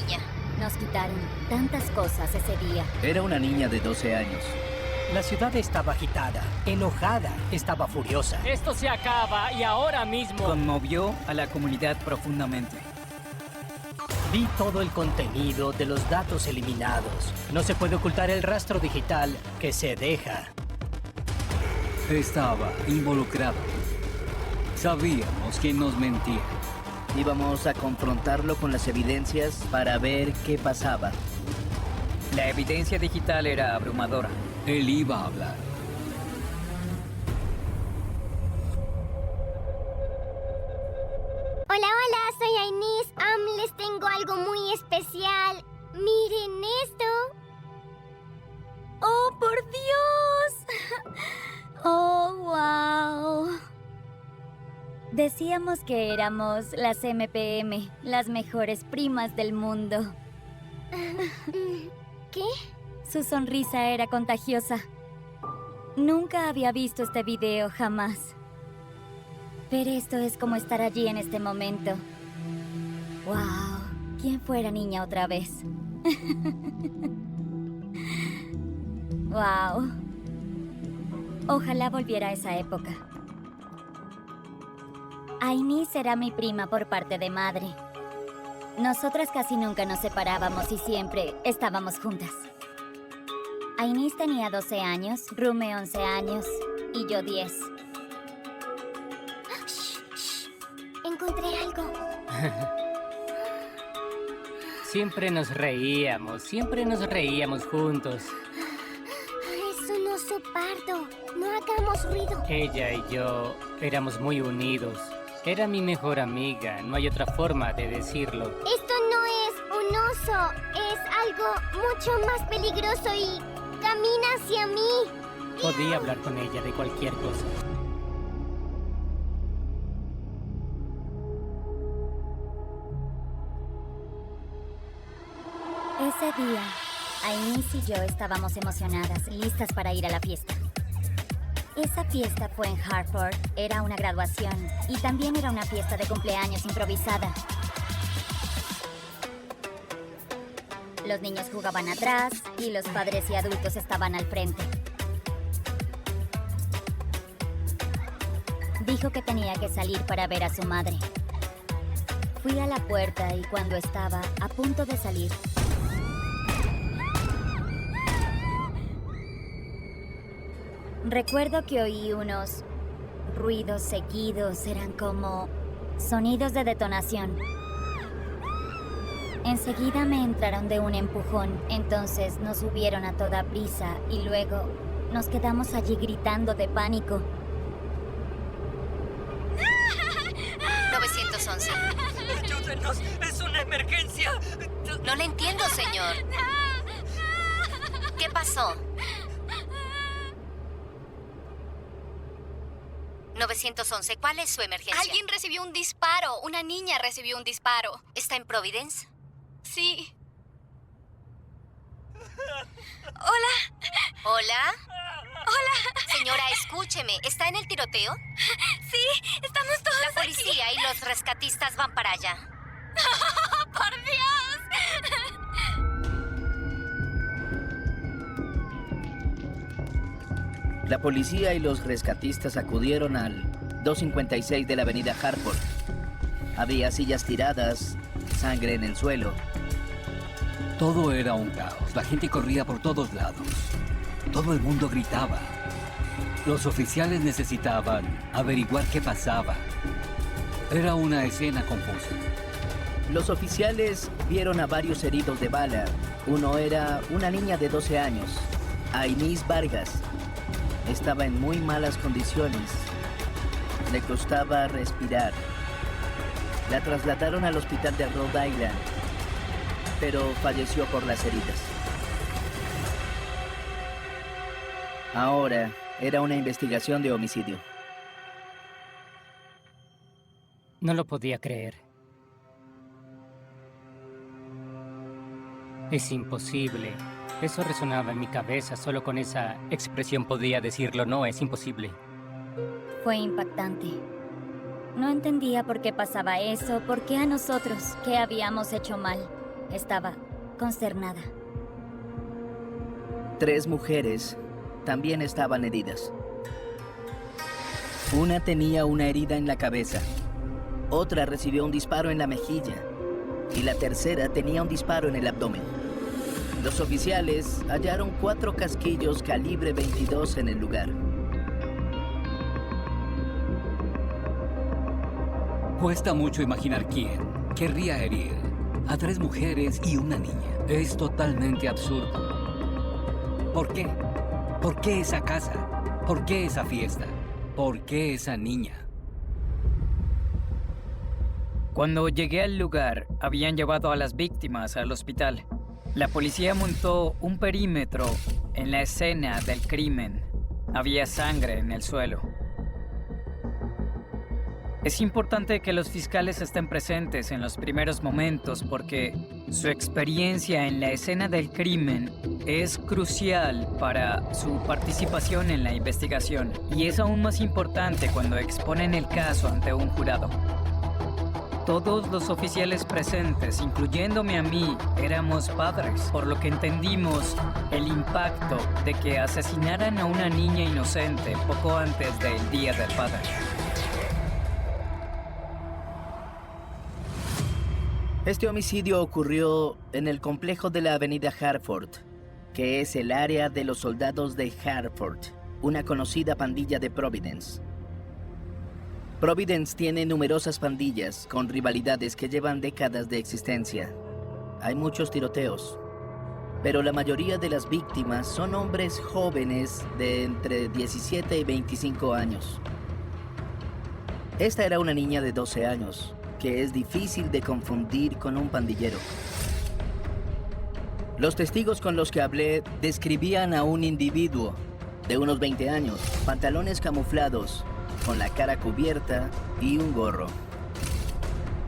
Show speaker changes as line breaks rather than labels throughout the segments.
niña.
Nos quitaron tantas cosas ese día.
Era una niña de 12 años.
La ciudad estaba agitada, enojada, estaba furiosa.
Esto se acaba y ahora mismo.
Conmovió a la comunidad profundamente.
Vi todo el contenido de los datos eliminados. No se puede ocultar el rastro digital que se deja.
Estaba involucrado. Sabíamos que nos mentía.
Íbamos a confrontarlo con las evidencias para ver qué pasaba.
La evidencia digital era abrumadora. Él iba a hablar.
Hola, hola, soy Ainis. Les tengo algo muy especial. Miren esto.
¡Oh, por Dios! ¡Oh, wow! Decíamos que éramos las MPM, las mejores primas del mundo.
¿Qué?
Su sonrisa era contagiosa. Nunca había visto este video, jamás. Ver esto es como estar allí en este momento. ¡Wow! ¿Quién fuera niña otra vez? ¡Wow! Ojalá volviera a esa época. Ainis era mi prima por parte de madre. Nosotras casi nunca nos separábamos y siempre estábamos juntas. Ainis tenía 12 años, Rume 11 años y yo 10.
Encontré algo.
Siempre nos reíamos juntos.
Es un oso pardo. No hagamos ruido.
Ella y yo éramos muy unidos. Era mi mejor amiga, no hay otra forma de decirlo.
Esto no es un oso. Es algo mucho más peligroso y camina hacia mí.
Podía hablar con ella de cualquier cosa.
Ese día, Ainis y yo estábamos emocionadas, listas para ir a la fiesta. Esa fiesta fue en Hartford, era una graduación y también era una fiesta de cumpleaños improvisada. Los niños jugaban atrás y los padres y adultos estaban al frente. Dijo que tenía que salir para ver a su madre. Fui a la puerta y cuando estaba a punto de salir, recuerdo que oí unos ruidos seguidos, eran como sonidos de detonación. Enseguida me entraron de un empujón, entonces nos subieron a toda prisa y luego nos quedamos allí gritando de pánico.
911.
¡Ayúdenos! ¡Es una emergencia!
No le entiendo, señor. ¿Qué pasó? 911, ¿cuál es su emergencia?
Alguien recibió un disparo. Una niña recibió un disparo.
¿Está en Providence?
Sí. Hola.
¿Hola?
Hola.
Señora, escúcheme. ¿Está en el tiroteo?
Sí, estamos todos
La policía y los rescatistas van para allá.
aquí. ¡Por Dios!
La policía y los rescatistas acudieron al 256 de la avenida Hartford. Había sillas tiradas, sangre en el suelo.
Todo era un caos. La gente corría por todos lados. Todo el mundo gritaba. Los oficiales necesitaban averiguar qué pasaba. Era una escena confusa.
Los oficiales vieron a varios heridos de bala. Uno era una niña de 12 años, Ainis Vargas. Estaba en muy malas condiciones. Le costaba respirar. La trasladaron al hospital de Rhode Island, pero falleció por las heridas. Ahora era una investigación de homicidio.
No lo podía creer. Es imposible. Eso resonaba en mi cabeza. Solo con esa expresión podía decirlo. No, es imposible.
Fue impactante. No entendía por qué pasaba eso, por qué a nosotros, qué habíamos hecho mal. Estaba consternada.
3 mujeres también estaban heridas. Una tenía una herida en la cabeza, otra recibió un disparo en la mejilla y la tercera tenía un disparo en el abdomen. Los oficiales hallaron 4 casquillos calibre 22 en el lugar.
Cuesta mucho imaginar quién querría herir a 3 mujeres y una niña. Es totalmente absurdo. ¿Por qué? ¿Por qué esa casa? ¿Por qué esa fiesta? ¿Por qué esa niña?
Cuando llegué al lugar, habían llevado a las víctimas al hospital. La policía montó un perímetro en la escena del crimen. Había sangre en el suelo. Es importante que los fiscales estén presentes en los primeros momentos porque su experiencia en la escena del crimen es crucial para su participación en la investigación y es aún más importante cuando exponen el caso ante un jurado. Todos los oficiales presentes, incluyéndome a mí, éramos padres, por lo que entendimos el impacto de que asesinaran a una niña inocente poco antes del Día del Padre.
Este homicidio ocurrió en el complejo de la avenida Hartford, que es el área de los soldados de Hartford, una conocida pandilla de Providence. Providence tiene numerosas pandillas con rivalidades que llevan décadas de existencia. Hay muchos tiroteos, pero la mayoría de las víctimas son hombres jóvenes de entre 17 y 25 años. Esta era una niña de 12 años, que es difícil de confundir con un pandillero. Los testigos con los que hablé describían a un individuo de unos 20 años, pantalones camuflados, con la cara cubierta y un gorro.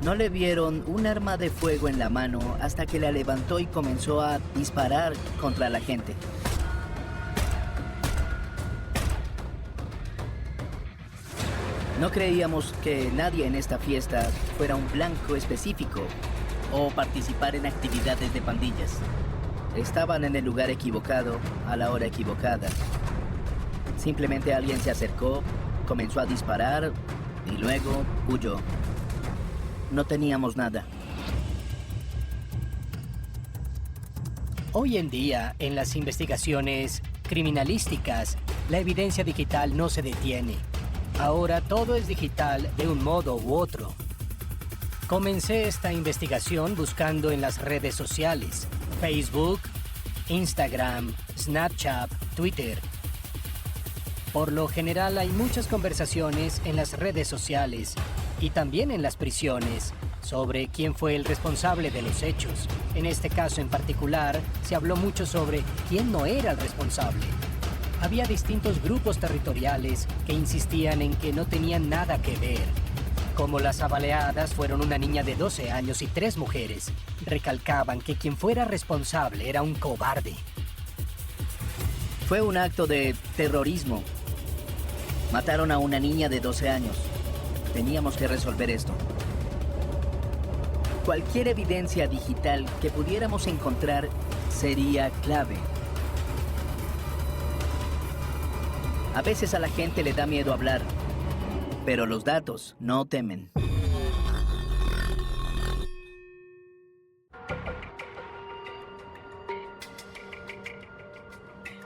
No le vieron un arma de fuego en la mano hasta que la levantó y comenzó a disparar contra la gente. No creíamos que nadie en esta fiesta fuera un blanco específico o participar en actividades de pandillas. Estaban en el lugar equivocado, a la hora equivocada. Simplemente alguien se acercó, comenzó a disparar y luego huyó. No teníamos nada.
Hoy en día, en las investigaciones criminalísticas, la evidencia digital no se detiene. Ahora todo es digital de un modo u otro. Comencé esta investigación buscando en las redes sociales: Facebook, Instagram, Snapchat, Twitter. Por lo general hay muchas conversaciones en las redes sociales y también en las prisiones sobre quién fue el responsable de los hechos. En este caso en particular, se habló mucho sobre quién no era el responsable. Había distintos grupos territoriales que insistían en que no tenían nada que ver. Como las apaleadas fueron una niña de 12 años y 3 mujeres, recalcaban que quien fuera responsable era un cobarde.
Fue un acto de terrorismo. Mataron a una niña de 12 años. Teníamos que resolver esto. Cualquier evidencia digital que pudiéramos encontrar sería clave. A veces a la gente le da miedo hablar, pero los datos no temen.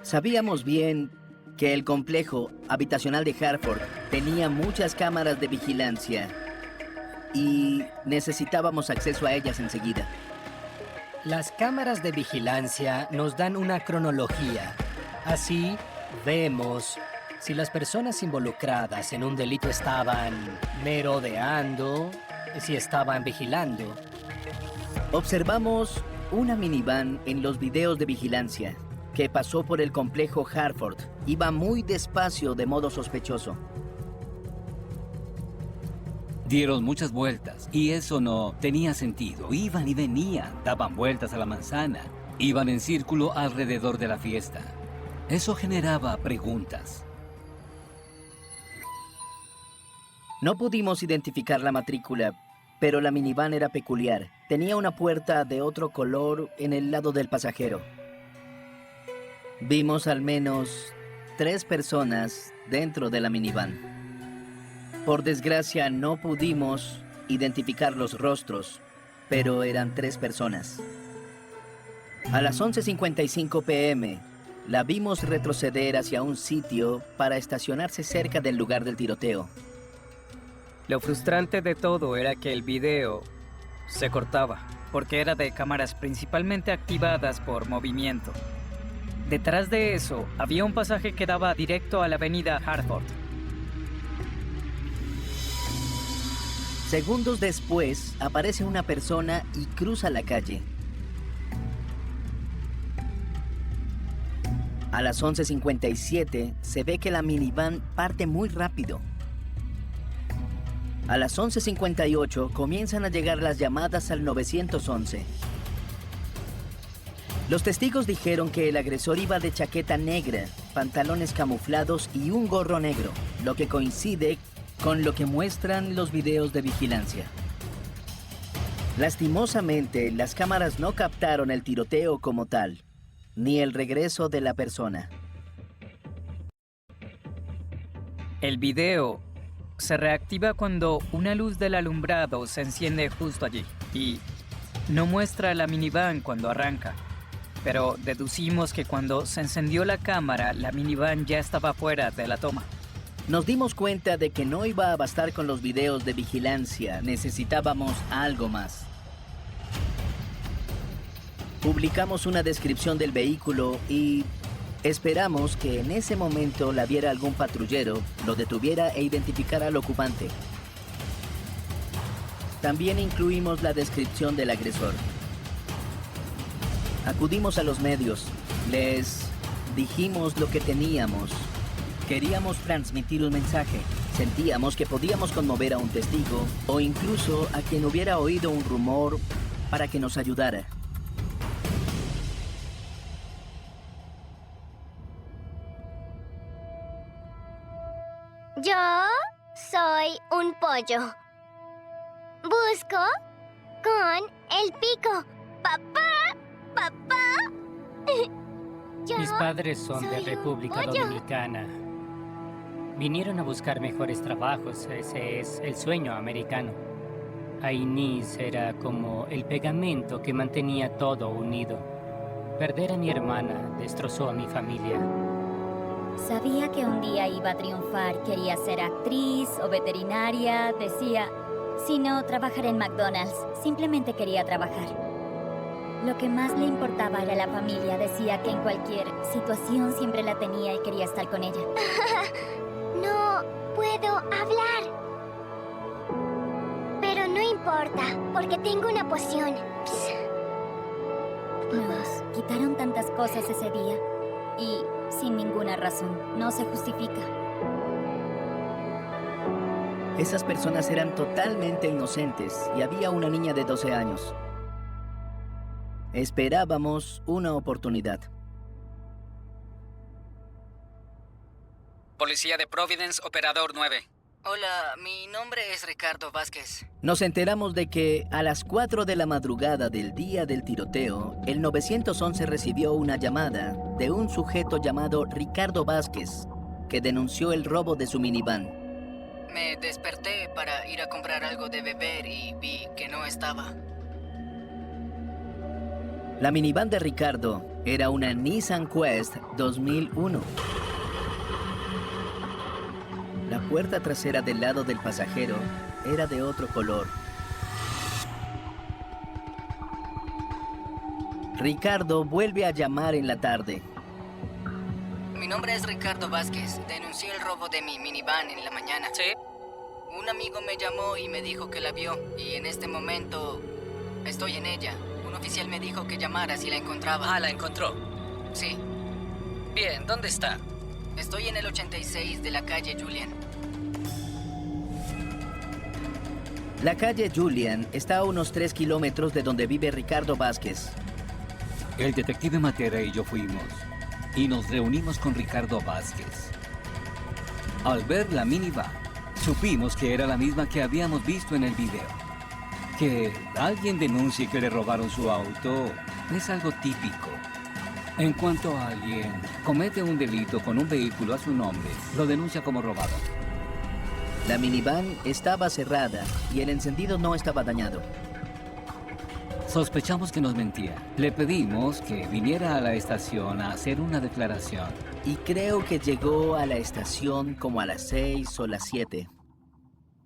Sabíamos bien que el complejo habitacional de Hartford tenía muchas cámaras de vigilancia y necesitábamos acceso a ellas enseguida.
Las cámaras de vigilancia nos dan una cronología. Así vemos si las personas involucradas en un delito estaban merodeando, si estaban vigilando.
Observamos una minivan en los videos de vigilancia que pasó por el complejo Hartford. Iba muy despacio de modo sospechoso.
Dieron muchas vueltas y eso no tenía sentido. Iban y venían, daban vueltas a la manzana, iban en círculo alrededor de la fiesta. Eso generaba preguntas.
No pudimos identificar la matrícula, Pero la minivan era peculiar. Tenía una puerta de otro color en el lado del pasajero. Vimos al menos 3 personas dentro de la minivan. Por desgracia no pudimos identificar los rostros, pero eran 3 personas. A las 11:55 p.m., la vimos retroceder hacia un sitio para estacionarse cerca del lugar del tiroteo.
Lo frustrante de todo era que el video se cortaba, porque era de cámaras principalmente activadas por movimiento. Detrás de eso, había un pasaje que daba directo a la avenida Hartford.
Segundos después, aparece una persona y cruza la calle. A las 11:57 se ve que la minivan parte muy rápido. A las 11:58 comienzan a llegar las llamadas al 911. Los testigos dijeron que el agresor iba de chaqueta negra, pantalones camuflados y un gorro negro, lo que coincide con lo que muestran los videos de vigilancia. Lastimosamente, las cámaras no captaron el tiroteo como tal, ni el regreso de la persona.
El video se reactiva cuando una luz del alumbrado se enciende justo allí y no muestra la minivan cuando arranca. Pero deducimos que cuando se encendió la cámara, la minivan ya estaba fuera de la toma.
Nos dimos cuenta de que no iba a bastar con los videos de vigilancia, necesitábamos algo más. Publicamos una descripción del vehículo y esperamos que en ese momento la viera algún patrullero, lo detuviera e identificara al ocupante. También incluimos la descripción del agresor. Acudimos a los medios, les dijimos lo que teníamos. Queríamos transmitir un mensaje. Sentíamos que podíamos conmover a un testigo o incluso a quien hubiera oído un rumor para que nos ayudara.
Yo soy un pollo. Busco con el pico. Papá, papá. Yo
Mis padres son de
soy un
República
pollo.
Dominicana. Vinieron a buscar mejores trabajos, ese es el sueño americano. Ainis era como el pegamento que mantenía todo unido. Perder a mi hermana destrozó a mi familia.
Sabía que un día iba a triunfar. Quería ser actriz o veterinaria. Decía, si no, trabajar en McDonald's. Simplemente quería trabajar. Lo que más le importaba era la familia. Decía que en cualquier situación siempre la tenía y quería estar con ella.
No puedo hablar. Pero no importa, porque tengo una poción.
Nos quitaron tantas cosas ese día y sin ninguna razón. No se justifica.
Esas personas eran totalmente inocentes y había una niña de 12 años. Esperábamos una oportunidad.
Policía de Providence, operador 9. Hola, mi nombre es Ricardo Vázquez.
Nos enteramos de que a las 4 de la madrugada del día del tiroteo, el 911 recibió una llamada de un sujeto llamado Ricardo Vázquez, que denunció el robo de su minivan.
Me desperté para ir a comprar algo de beber y vi que no estaba.
La minivan de Ricardo era una Nissan Quest 2001. La puerta trasera del lado del pasajero era de otro color. Ricardo vuelve a llamar en la tarde.
Mi nombre es Ricardo Vázquez. Denuncié el robo de mi minivan en la mañana. ¿Sí? Un amigo me llamó y me dijo que la vio. Y en este momento estoy en ella. Un oficial me dijo que llamara si la encontraba. Ah, ¿la encontró? Sí. Bien, ¿dónde está? Estoy en el 86 de la calle Julian.
La calle Julian está a unos 3 kilómetros de donde vive Ricardo Vázquez.
El detective Matera y yo fuimos y nos reunimos con Ricardo Vázquez. Al ver la minivan, supimos que era la misma que habíamos visto en el video. Que alguien denuncie que le robaron su auto es algo típico. En cuanto alguien comete un delito con un vehículo a su nombre, lo denuncia como robado.
La minivan estaba cerrada y el encendido no estaba dañado.
Sospechamos que nos mentía. Le pedimos que viniera a la estación a hacer una declaración.
Y creo que llegó a la estación como a las 6 o las 7.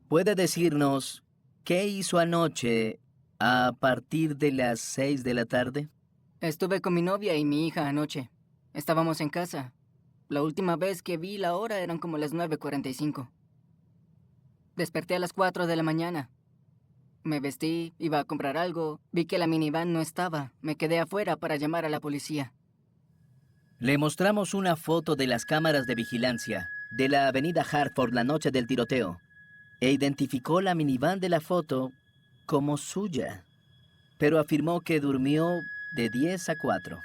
¿Puede decirnos qué hizo anoche a partir de las 6 de la tarde?
Estuve con mi novia y mi hija anoche. Estábamos en casa. La última vez que vi la hora eran como las 9:45. Desperté a las 4 de la mañana. Me vestí, iba a comprar algo, vi que la minivan no estaba. Me quedé afuera para llamar a la policía.
Le mostramos una foto de las cámaras de vigilancia de la avenida Hartford la noche del tiroteo e identificó la minivan de la foto como suya, pero afirmó que durmió de 10 a 4.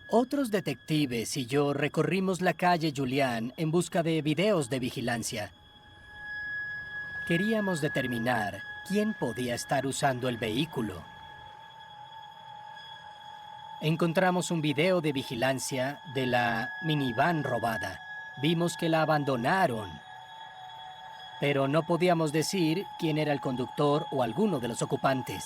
Otros detectives y yo recorrimos la calle Julián en busca de videos de vigilancia. Queríamos determinar quién podía estar usando el vehículo. Encontramos un video de vigilancia de la minivan robada. Vimos que la abandonaron, pero no podíamos decir quién era el conductor o alguno de los ocupantes.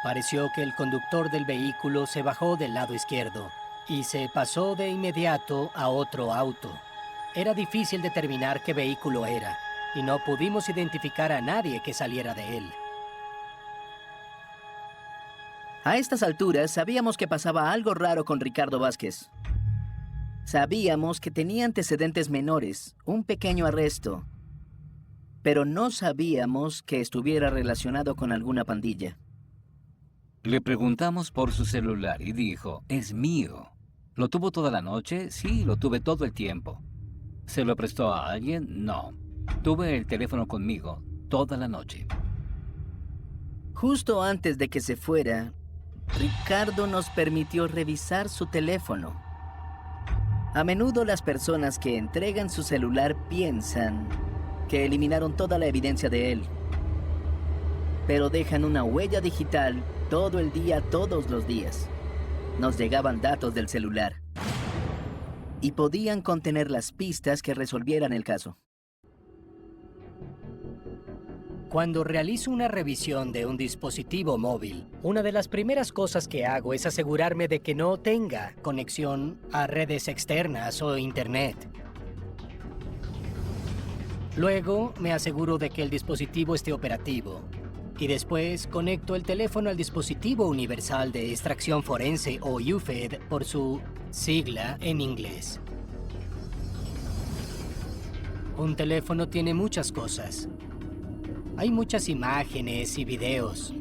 Pareció que el conductor del vehículo se bajó del lado izquierdo y se pasó de inmediato a otro auto. Era difícil determinar qué vehículo era y no pudimos identificar a nadie que saliera de él.
A estas alturas sabíamos que pasaba algo raro con Ricardo Vázquez. Sabíamos que tenía antecedentes menores, un pequeño arresto, pero no sabíamos que estuviera relacionado con alguna pandilla.
Le preguntamos por su celular y dijo, es mío. ¿Lo tuvo toda la noche? Sí, lo tuve todo el tiempo. ¿Se lo prestó a alguien? No. Tuve el teléfono conmigo toda la noche.
Justo antes de que se fuera, Ricardo nos permitió revisar su teléfono. A menudo las personas que entregan su celular piensan que eliminaron toda la evidencia de él, pero dejan una huella digital todo el día, todos los días. Nos llegaban datos del celular y podían contener las pistas que resolvieran el caso.
Cuando realizo una revisión de un dispositivo móvil, una de las primeras cosas que hago es asegurarme de que no tenga conexión a redes externas o internet. Luego me aseguro de que el dispositivo esté operativo. Y después conecto el teléfono al dispositivo universal de extracción forense o UFED por su sigla en inglés. Un teléfono tiene muchas cosas. Hay muchas imágenes y videos.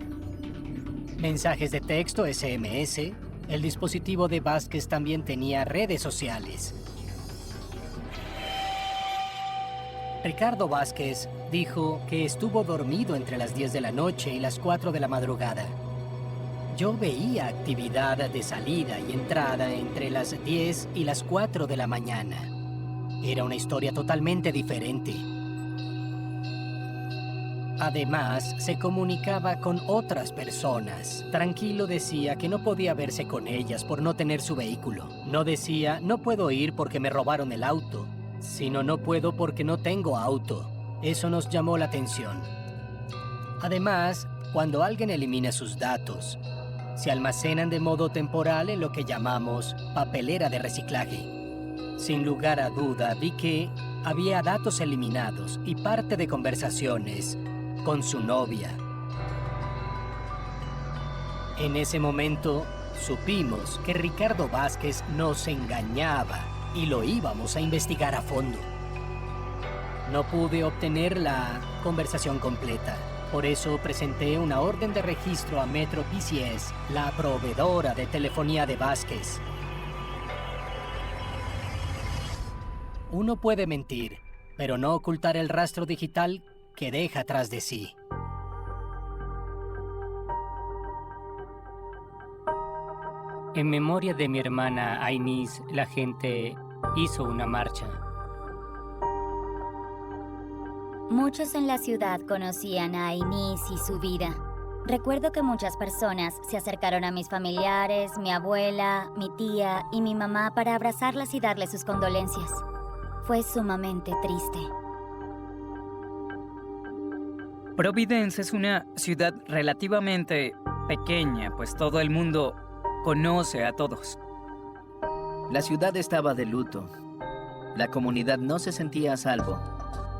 Mensajes de texto SMS. El dispositivo de Vázquez también tenía redes sociales. Ricardo Vázquez dijo que estuvo dormido entre las 10 de la noche y las 4 de la madrugada. Yo veía actividad de salida y entrada entre las 10 y las 4 de la mañana. Era una historia totalmente diferente. Además, se comunicaba con otras personas. Tranquilo decía que no podía verse con ellas por no tener su vehículo. No decía, no puedo ir porque me robaron el auto, sino no puedo porque no tengo auto. Eso nos llamó la atención. Además, cuando alguien elimina sus datos, se almacenan de modo temporal en lo que llamamos papelera de reciclaje. Sin lugar a duda, vi que había datos eliminados y parte de conversaciones con su novia. En ese momento, supimos que Ricardo Vázquez nos engañaba y lo íbamos a investigar a fondo. No pude obtener la conversación completa. Por eso presenté una orden de registro a Metro PCS, la proveedora de telefonía de Vázquez. Uno puede mentir, pero no ocultar el rastro digital que deja atrás de sí.
En memoria de mi hermana Ainis, la gente hizo una marcha.
Muchos en la ciudad conocían a Inés y su vida. Recuerdo que muchas personas se acercaron a mis familiares, mi abuela, mi tía y mi mamá para abrazarlas y darles sus condolencias. Fue sumamente triste.
Providence es una ciudad relativamente pequeña, pues todo el mundo conoce a todos.
La ciudad estaba de luto. La comunidad no se sentía a salvo.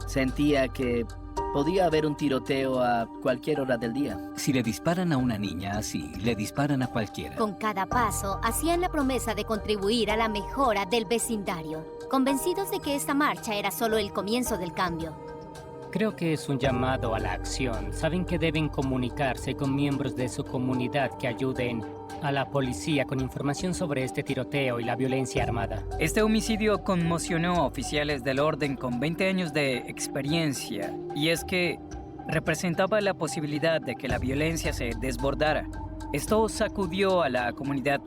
Sentía que podía haber un tiroteo a cualquier hora del día.
Si le disparan a una niña así, le disparan a cualquiera.
Con cada paso, hacían la promesa de contribuir a la mejora del vecindario, convencidos de que esta marcha era solo el comienzo del cambio.
Creo que es un llamado a la acción. Saben que deben comunicarse con miembros de su comunidad que ayuden a la policía con información sobre este tiroteo y la violencia armada.
Este homicidio conmocionó a oficiales del orden con 20 años de experiencia, y es que representaba la posibilidad de que la violencia se desbordara. Esto sacudió a la comunidad.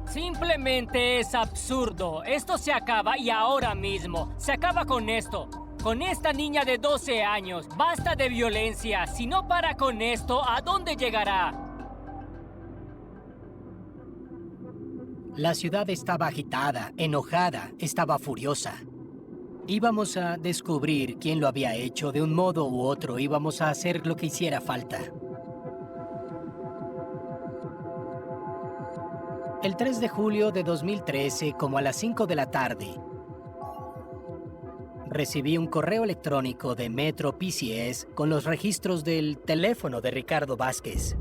Simplemente es absurdo. Esto se acaba y ahora mismo. Se acaba con esto. Con esta niña de 12 años. Basta de violencia. Si no para con esto, ¿a dónde llegará?
La ciudad estaba agitada, enojada, estaba furiosa. Íbamos a descubrir quién lo había hecho de un modo u otro. Íbamos a hacer lo que hiciera falta. El 3 de julio de 2013, como a las 5 de la tarde, recibí un correo electrónico de Metro PCS con los registros del teléfono de Ricardo Vázquez.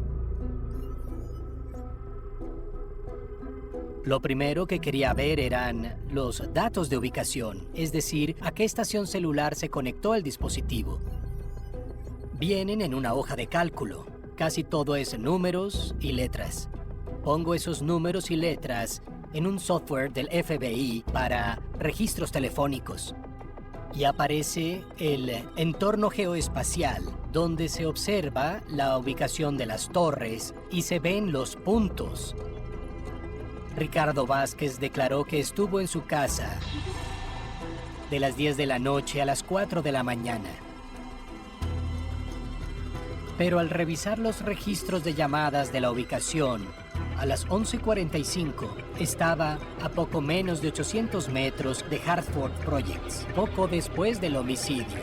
Lo primero que quería ver eran los datos de ubicación, es decir, a qué estación celular se conectó el dispositivo. Vienen en una hoja de cálculo. Casi todo es números y letras. Pongo esos números y letras en un software del FBI para registros telefónicos. Y aparece el entorno geoespacial, donde se observa la ubicación de las torres y se ven los puntos. Ricardo Vázquez declaró que estuvo en su casa de las 10 de la noche a las 4 de la mañana. Pero al revisar los registros de llamadas de la ubicación, a las 11:45 estaba a poco menos de 800 metros de Hartford Projects, poco después del homicidio.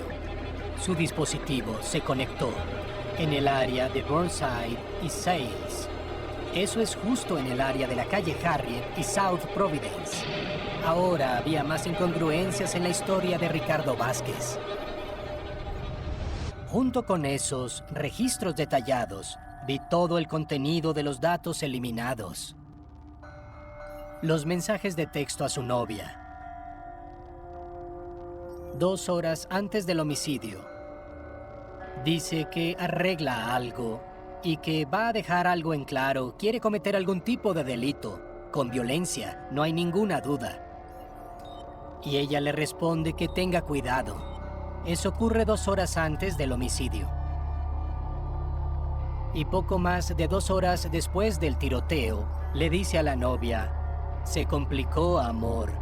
Su dispositivo se conectó en el área de Burnside y Sales. Eso es justo en el área de la calle Harriet y South Providence. Ahora había más incongruencias en la historia de Ricardo Vázquez. Junto con esos registros detallados, vi todo el contenido de los datos eliminados. Los mensajes de texto a su novia. 2 horas antes del homicidio. Dice que arregla algo y que va a dejar algo en claro. Quiere cometer algún tipo de delito, con violencia, no hay ninguna duda. Y ella le responde que tenga cuidado. Eso ocurre 2 horas antes del homicidio. Y poco más de 2 horas después del tiroteo, le dice a la novia: se complicó, amor.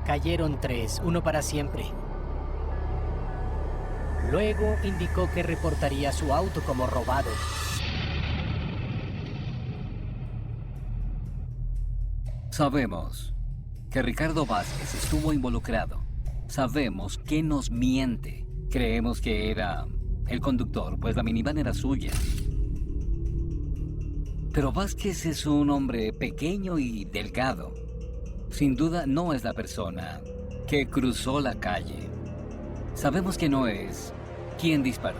Cayeron 3, uno para siempre. Luego indicó que reportaría su auto como robado.
Sabemos que Ricardo Vázquez estuvo involucrado. Sabemos que nos miente. Creemos que era el conductor, pues la minivan era suya. Pero Vázquez es un hombre pequeño y delgado. Sin duda no es la persona que cruzó la calle. Sabemos que no es quien disparó.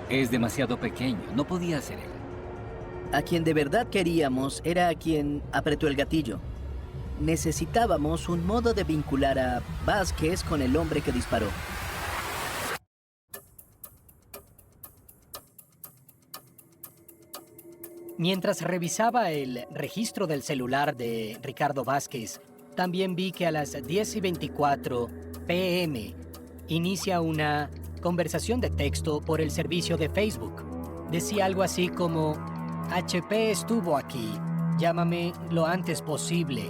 Es demasiado pequeño, no podía ser él.
A quien de verdad queríamos era a quien apretó el gatillo. Necesitábamos un modo de vincular a Vázquez con el hombre que disparó.
Mientras revisaba el registro del celular de Ricardo Vázquez, también vi que a las 10:24 p.m. inicia una conversación de texto por el servicio de Facebook. Decía algo así como: HP estuvo aquí, llámame lo antes posible.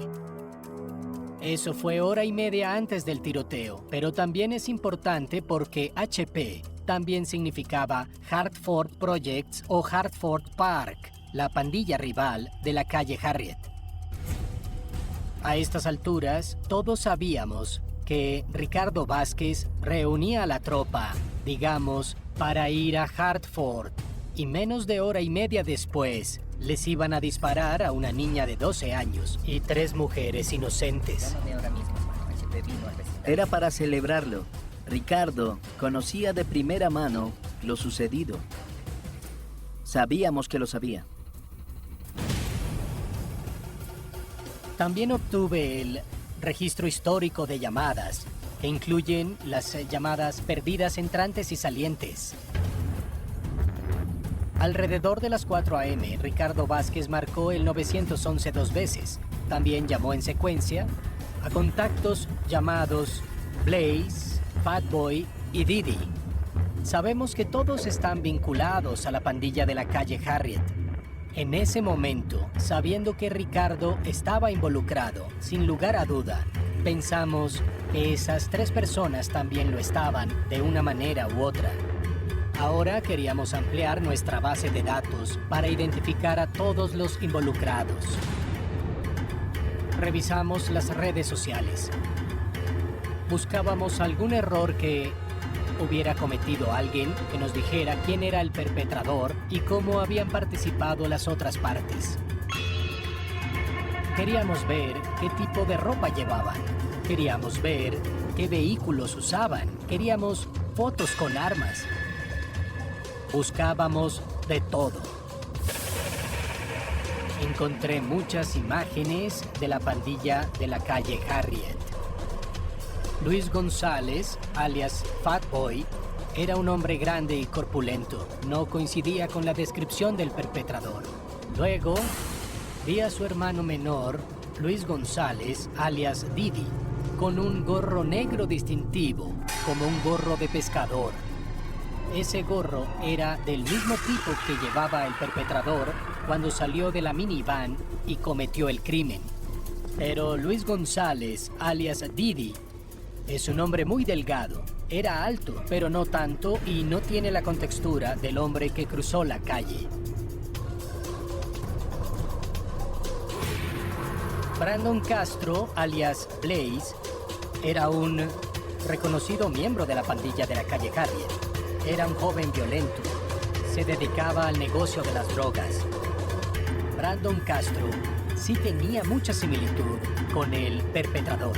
Eso fue hora y media antes del tiroteo, pero también es importante porque HP también significaba Hartford Projects o Hartford Park, la pandilla rival de la calle Harriet. A estas alturas, todos sabíamos que Ricardo Vázquez reunía a la tropa, digamos, para ir a Hartford, y menos de hora y media después, les iban a disparar a una niña de 12 años y 3 mujeres inocentes.
Era para celebrarlo. Ricardo conocía de primera mano lo sucedido. Sabíamos que lo sabía.
También obtuve el registro histórico de llamadas, que incluyen las llamadas perdidas entrantes y salientes. Alrededor de las 4 a.m., Ricardo Vázquez marcó el 911 2 veces. También llamó en secuencia a contactos llamados Blaze, Fatboy y Didi. Sabemos que todos están vinculados a la pandilla de la calle Harriet. En ese momento, sabiendo que Ricardo estaba involucrado, sin lugar a duda, pensamos que esas 3 personas también lo estaban de una manera u otra. Ahora queríamos ampliar nuestra base de datos para identificar a todos los involucrados. Revisamos las redes sociales. Buscábamos algún error que hubiera cometido alguien que nos dijera quién era el perpetrador y cómo habían participado las otras partes. Queríamos ver qué tipo de ropa llevaban. Queríamos ver qué vehículos usaban. Queríamos fotos con armas. Buscábamos de todo. Encontré muchas imágenes de la pandilla de la calle Harriet. Luis González, alias Fatboy, era un hombre grande y corpulento. No coincidía con la descripción del perpetrador. Luego, vi a su hermano menor, Luis González, alias Didi, con un gorro negro distintivo, como un gorro de pescador. Ese gorro era del mismo tipo que llevaba el perpetrador cuando salió de la minivan y cometió el crimen. Pero Luis González, alias Didi, es un hombre muy delgado. Era alto, pero no tanto, y no tiene la contextura del hombre que cruzó la calle. Brandon Castro, alias Blaze, era un reconocido miembro de la pandilla de la calle Harriet. Era un joven violento. Se dedicaba al negocio de las drogas. Brandon Castro sí tenía mucha similitud con el perpetrador.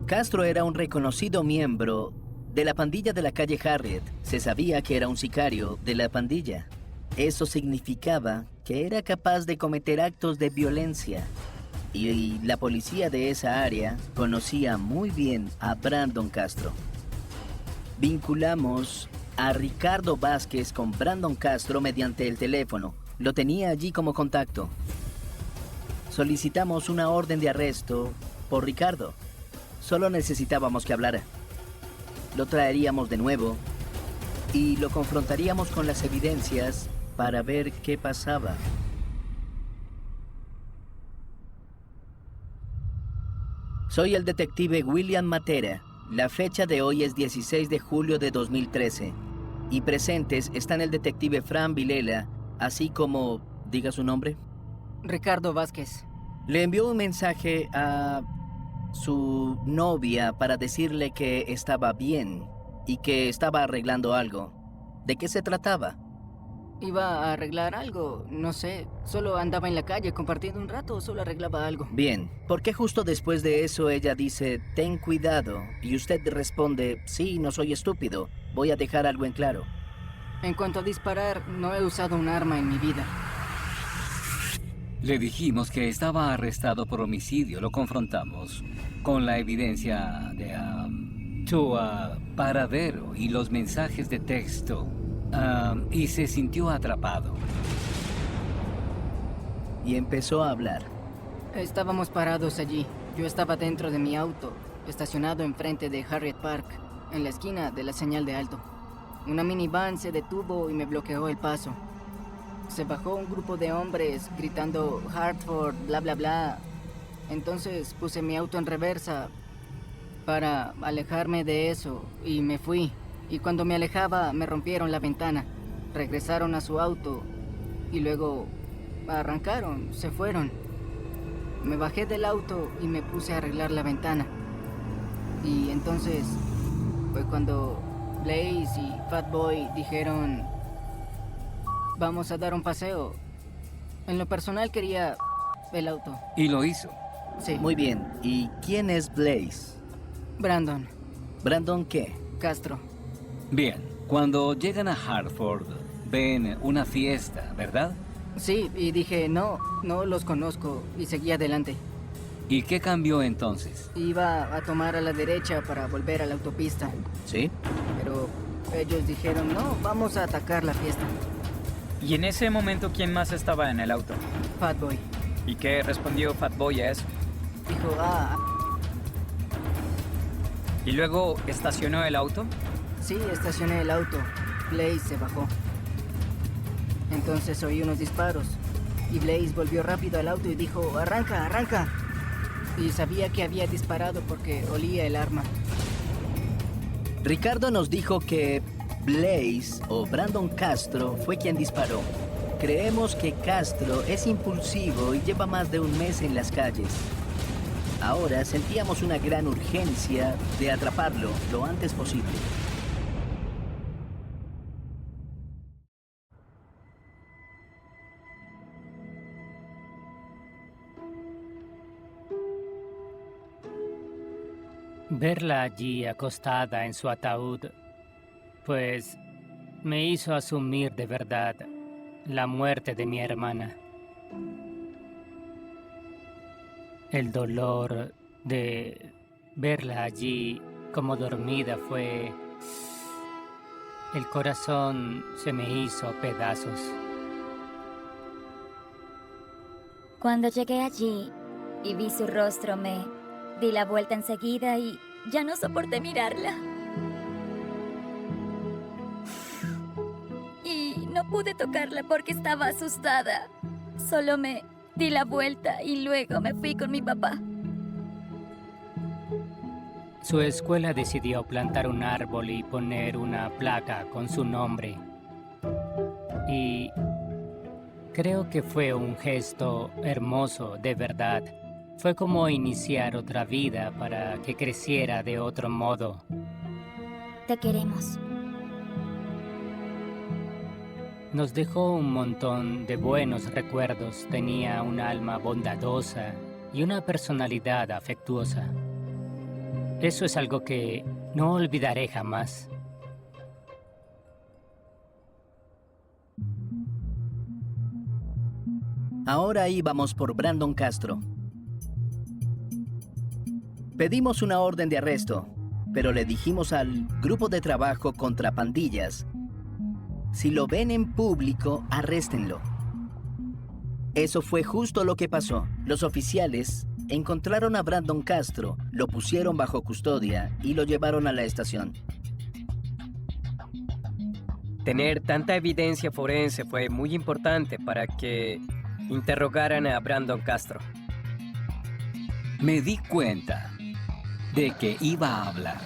Castro era un reconocido miembro de la pandilla de la calle Harriet. Se sabía que era un sicario de la pandilla. Eso significaba que era capaz de cometer actos de violencia. Y la policía de esa área conocía muy bien a Brandon Castro. Vinculamos a Ricardo Vázquez con Brandon Castro mediante el teléfono. Lo tenía allí como contacto. Solicitamos una orden de arresto por Ricardo. Solo necesitábamos que hablara. Lo traeríamos de nuevo y lo confrontaríamos con las evidencias para ver qué pasaba. Soy el detective William Matera. La fecha de hoy es 16 de julio de 2013. Y presentes están el detective Fran Vilela, así como... ¿Diga su nombre?
Ricardo Vázquez.
Le envió un mensaje a su novia para decirle que estaba bien y que estaba arreglando algo. ¿De qué se trataba?
Iba a arreglar algo, no sé. Solo andaba en la calle compartiendo un rato, solo arreglaba algo.
Bien, ¿por qué justo después de eso ella dice, ten cuidado? Y usted responde, sí, no soy estúpido, voy a dejar algo en claro.
En cuanto a disparar, no he usado un arma en mi vida.
Le dijimos que estaba arrestado por homicidio, lo confrontamos con la evidencia de su paradero y los mensajes de texto. Y se sintió atrapado.
Y empezó a hablar.
Estábamos parados allí. Yo estaba dentro de mi auto, estacionado enfrente de Harriet Park, en la esquina de la señal de alto. Una minivan se detuvo y me bloqueó el paso. se bajó un grupo de hombres gritando Hartford, bla bla bla. Entonces puse mi auto en reversa para alejarme de eso y me fui. Y cuando me alejaba me rompieron la ventana. Regresaron a su auto y luego arrancaron, se fueron. Me bajé del auto y me puse a arreglar la ventana. Y entonces fue cuando Blaze y Fatboy dijeron, vamos a dar un paseo. En lo personal quería el auto.
Y lo hizo.
Sí.
Muy bien. ¿Y quién es Blaze?
Brandon
¿Brandon qué?
Castro.
Bien, cuando llegan a Hartford, ven una fiesta, ¿verdad?
Sí, y dije, no los conozco, y seguí adelante.
¿Y qué cambió entonces?
Iba a tomar a la derecha para volver a la autopista,
¿Sí?
pero ellos dijeron, no, vamos a atacar la fiesta.
Y en ese momento, ¿quién más estaba en el auto?
Fatboy
¿Y qué respondió Fatboy a eso?
dijo,
¿Y luego estacionó el auto?
sí, estacioné el auto. Blaze se bajó. Entonces oí unos disparos, y Blaze volvió rápido al auto y dijo, arranca, arranca. Y sabía que había disparado porque olía el arma.
Ricardo nos dijo que Blaze o Brandon Castro fue quien disparó. Creemos que Castro es impulsivo y lleva más de un mes en las calles. Ahora sentíamos una gran urgencia de atraparlo lo antes posible.
Verla allí acostada en su ataúd, pues me hizo asumir de verdad la muerte de mi hermana. El dolor de verla allí como dormida fue... El corazón se me hizo pedazos.
Cuando llegué allí y vi su rostro, me di la vuelta enseguida y ya no soporté mirarla. Y no pude tocarla porque estaba asustada. Solo me di la vuelta y luego me fui con mi papá.
Su escuela decidió plantar un árbol y poner una placa con su nombre. Y creo que fue un gesto hermoso, de verdad. Fue como iniciar otra vida para que creciera de otro modo.
Te queremos.
Nos dejó un montón de buenos recuerdos. Tenía un alma bondadosa y una personalidad afectuosa. Eso es algo que no olvidaré jamás.
Ahora íbamos por Brandon Castro. Pedimos una orden de arresto, pero le dijimos al grupo de trabajo contra pandillas, si lo ven en público, arréstenlo. Eso fue justo lo que pasó. Los oficiales encontraron a Brandon Castro, lo pusieron bajo custodia y lo llevaron a la estación.
Tener tanta evidencia forense fue muy importante para que interrogaran a Brandon Castro.
Me di cuenta de que iba a hablar.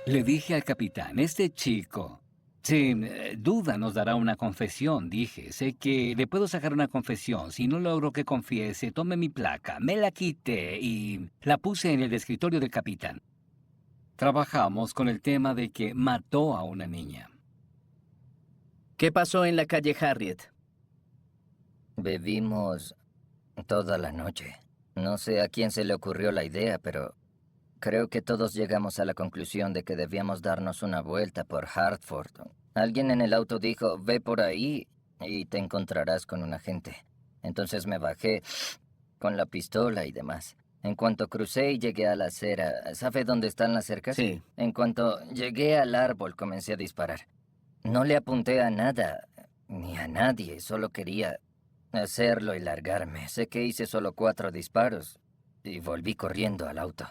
Le dije al capitán, este chico, sin duda nos dará una confesión, dije. Sé que le puedo sacar una confesión. Si no logro que confiese, tome mi placa. Me la quité y la puse en el escritorio del capitán. Trabajamos con el tema de que mató a una niña.
¿Qué pasó en la calle Harriet?
Bebimos toda la noche. No sé a quién se le ocurrió la idea, pero creo que todos llegamos a la conclusión de que debíamos darnos una vuelta por Hartford. Alguien en el auto dijo, ve por ahí y te encontrarás con un agente. Entonces me bajé con la pistola y demás. En cuanto crucé y llegué a la acera, ¿sabe dónde están las cercas?
Sí.
En cuanto llegué al árbol, comencé a disparar. No le apunté a nada, ni a nadie, solo quería hacerlo y largarme. Sé que hice solo 4 disparos y volví corriendo al auto.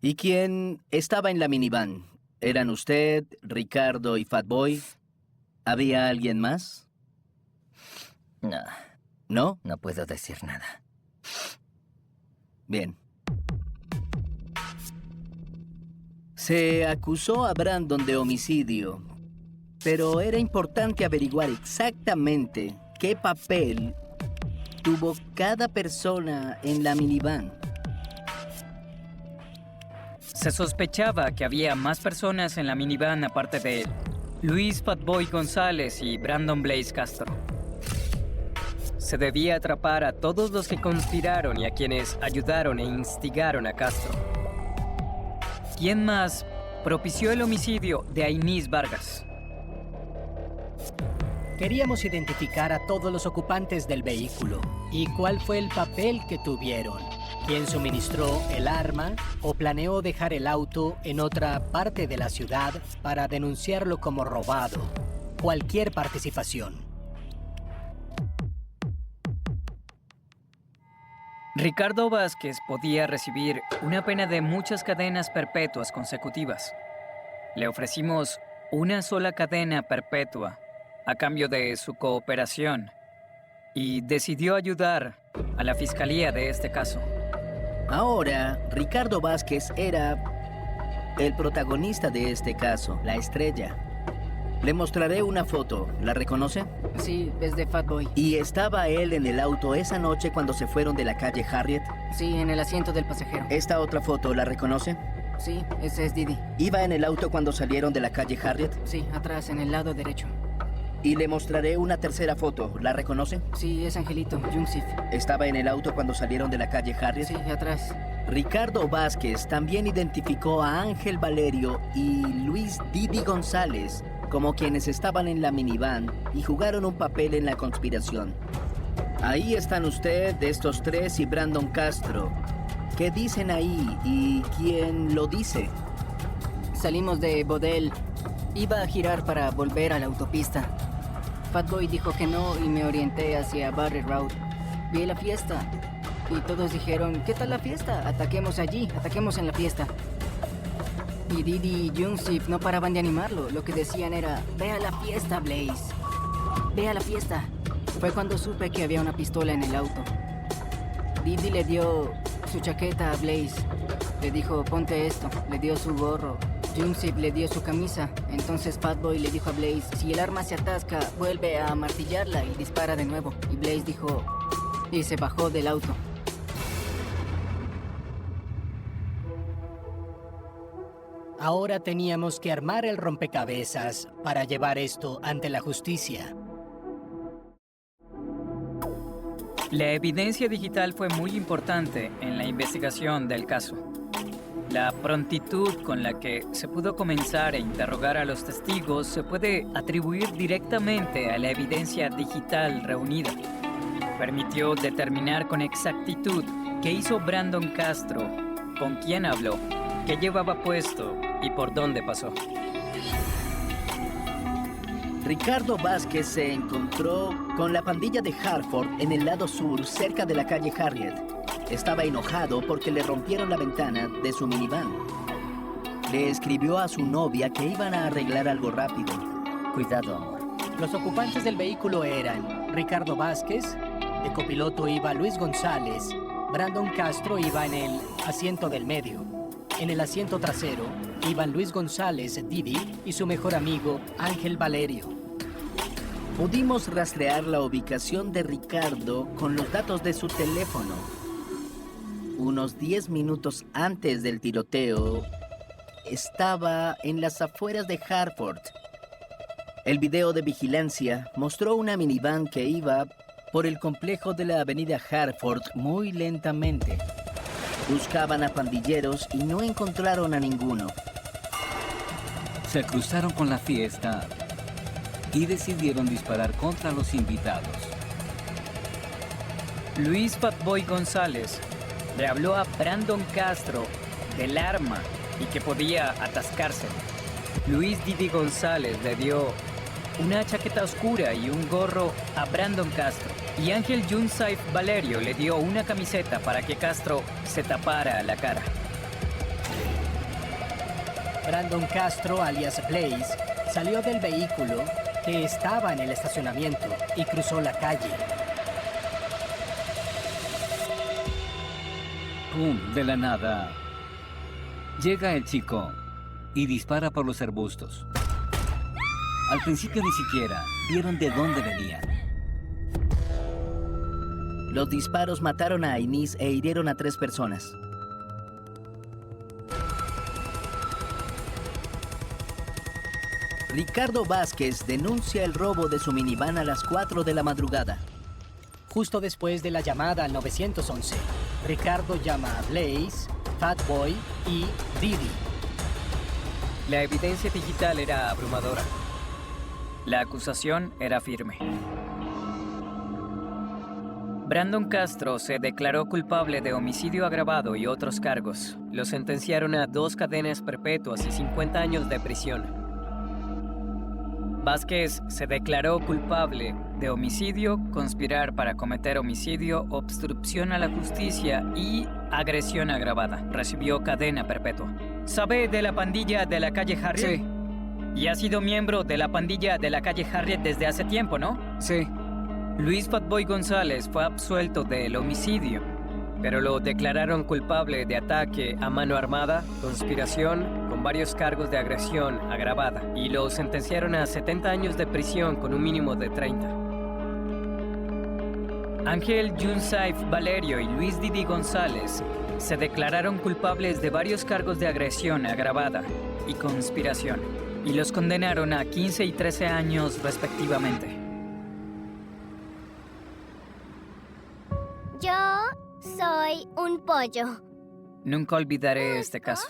¿Y quién estaba en la minivan? ¿Eran usted, Ricardo y Fatboy? ¿Había alguien más?
No,
¿No?
no puedo decir nada.
Bien. Se acusó a Brandon de homicidio, pero era importante averiguar exactamente qué papel tuvo cada persona en la minivan.
Se sospechaba que había más personas en la minivan aparte de Luis Fatboy González y Brandon Blaze Castro. Se debía atrapar a todos los que conspiraron y a quienes ayudaron e instigaron a Castro. ¿Quién más propició el homicidio de Ainís Vargas?
Queríamos identificar a todos los ocupantes del vehículo y cuál fue el papel que tuvieron. ¿Quién suministró el arma o planeó dejar el auto en otra parte de la ciudad para denunciarlo como robado? Cualquier participación.
Ricardo Vázquez podía recibir una pena de muchas cadenas perpetuas consecutivas. Le ofrecimos una sola cadena perpetua a cambio de su cooperación y decidió ayudar a la fiscalía de este caso.
Ahora, Ricardo Vázquez era el protagonista de este caso, la estrella. Le mostraré una foto. ¿La reconoce?
Sí, es de Fatboy.
¿Y estaba él en el auto esa noche cuando se fueron de la calle Harriet?
Sí, en el asiento del pasajero.
¿Esta otra foto la reconoce?
Sí, ese es Didi.
¿Iba en el auto cuando salieron de la calle Harriet?
Sí, atrás, en el lado derecho.
Y le mostraré una tercera foto. ¿La reconoce?
Sí, es Angelito, Jungsif.
¿Estaba en el auto cuando salieron de la calle Harriet?
Sí, atrás.
Ricardo Vázquez también identificó a Ángel Valerio y Luis Didi González como quienes estaban en la minivan y jugaron un papel en la conspiración. Ahí están usted, estos tres y Brandon Castro. ¿Qué dicen ahí y quién lo dice?
Salimos de Bodel. Iba a girar para volver a la autopista. Fatboy dijo que no y me orienté hacia Barry Road. Vi la fiesta y todos dijeron, ¿qué tal la fiesta? Ataquemos allí, ataquemos en la fiesta. Y Didi y Jungsif no paraban de animarlo. Lo que decían era, ve a la fiesta, Blaze. Ve a la fiesta. Fue cuando supe que había una pistola en el auto. Didi le dio su chaqueta a Blaze. Le dijo, ponte esto. Le dio su gorro. Jungsif le dio su camisa. Entonces Fatboy le dijo a Blaze, si el arma se atasca, vuelve a martillarla y dispara de nuevo. Y Blaze dijo, y se bajó del auto.
Ahora teníamos que armar el rompecabezas para llevar esto ante la justicia.
La evidencia digital fue muy importante en la investigación del caso. La prontitud con la que se pudo comenzar a interrogar a los testigos se puede atribuir directamente a la evidencia digital reunida. Permitió determinar con exactitud qué hizo Brandon Castro, con quién habló, qué llevaba puesto y por dónde pasó.
Ricardo Vázquez se encontró con la pandilla de Hartford en el lado sur, cerca de la calle Harriet. Estaba enojado porque le rompieron la ventana de su minivan. Le escribió a su novia que iban a arreglar algo rápido.
Cuidado, amor.
Los ocupantes del vehículo eran Ricardo Vázquez, de copiloto iba Luis González, Brandon Castro iba en el asiento del medio. En el asiento trasero iban Luis González, Didi y su mejor amigo Ángel Valerio.
Pudimos rastrear la ubicación de Ricardo con los datos de su teléfono. Unos 10 minutos antes del tiroteo, estaba en las afueras de Hartford. El video de vigilancia mostró una minivan que iba por el complejo de la avenida Hartford muy lentamente. Buscaban a pandilleros y no encontraron a ninguno.
Se cruzaron con la fiesta y decidieron disparar contra los invitados.
Luis Fatboy González le habló a Brandon Castro del arma y que podía atascarse. Luis Didi González le dio una chaqueta oscura y un gorro a Brandon Castro. Y Ángel Jungsif Valerio le dio una camiseta para que Castro se tapara la cara.
Brandon Castro, alias Blaze, salió del vehículo que estaba en el estacionamiento y cruzó la calle.
¡Pum! De la nada. Llega el chico y dispara por los arbustos. Al principio ni siquiera vieron de dónde venían.
Los disparos mataron a Ainis e hirieron a 3 personas. Ricardo Vázquez denuncia el robo de su minivan a las 4 de la madrugada.
Justo después de la llamada al 911, Ricardo llama a Blaze, Fatboy y Didi.
La evidencia digital era abrumadora. La acusación era firme. Brandon Castro se declaró culpable de homicidio agravado y otros cargos. Lo sentenciaron a 2 cadenas perpetuas y 50 años de prisión. Vázquez se declaró culpable de homicidio, conspirar para cometer homicidio, obstrucción a la justicia y agresión agravada. Recibió cadena perpetua. ¿Sabe de la pandilla de la calle Harriet?
Sí.
Y ha sido miembro de la pandilla de la calle Harriet desde hace tiempo, ¿no?
Sí.
Luis Fatboy González fue absuelto del homicidio, pero lo declararon culpable de ataque a mano armada, conspiración, con varios cargos de agresión agravada, y lo sentenciaron a 70 años de prisión con un mínimo de 30. Ángel Junsaif Valerio y Luis Didi González se declararon culpables de varios cargos de agresión agravada y conspiración, y los condenaron a 15 y 13 años respectivamente.
Yo soy un pollo.
Nunca olvidaré este caso.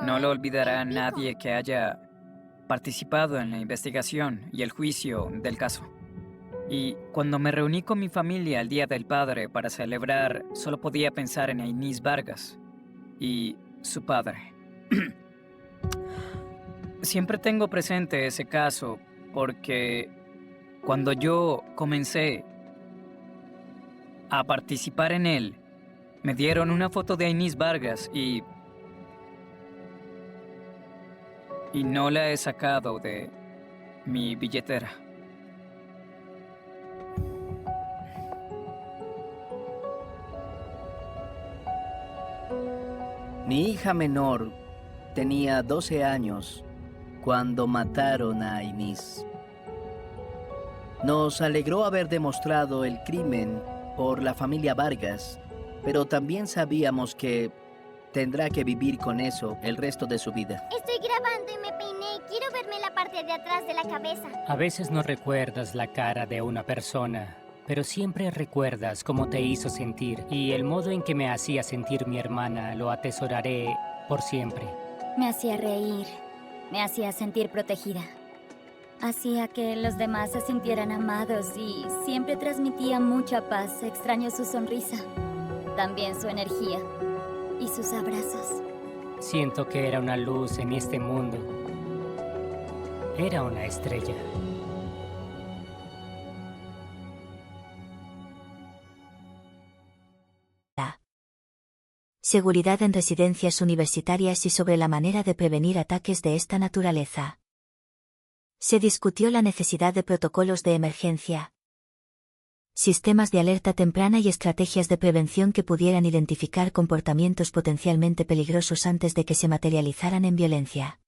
No lo olvidará nadie que haya participado en la investigación y el juicio del caso. Y cuando me reuní con mi familia el Día del Padre para celebrar, solo podía pensar en Ainis Vargas y su padre. Siempre tengo presente ese caso porque cuando yo comencé a participar en él, me dieron una foto de Ainis Vargas y no la he sacado de mi billetera.
Mi hija menor tenía 12 años cuando mataron a Ainis. Nos alegró haber demostrado el crimen por la familia Vargas, pero también sabíamos que tendrá que vivir con eso el resto de su vida.
Estoy grabando y me peiné. Quiero verme la parte de atrás de la cabeza.
A veces no recuerdas la cara de una persona, pero siempre recuerdas cómo te hizo sentir, y el modo en que me hacía sentir mi hermana lo atesoraré por siempre.
Me hacía reír, me hacía sentir protegida. Hacía que los demás se sintieran amados y siempre transmitía mucha paz. Extraño su sonrisa, también su energía y sus abrazos.
Siento que era una luz en este mundo. Era una estrella.
Seguridad en residencias universitarias y sobre la manera de prevenir ataques de esta naturaleza. Se discutió la necesidad de protocolos de emergencia, sistemas de alerta temprana y estrategias de prevención que pudieran identificar comportamientos potencialmente peligrosos antes de que se materializaran en violencia.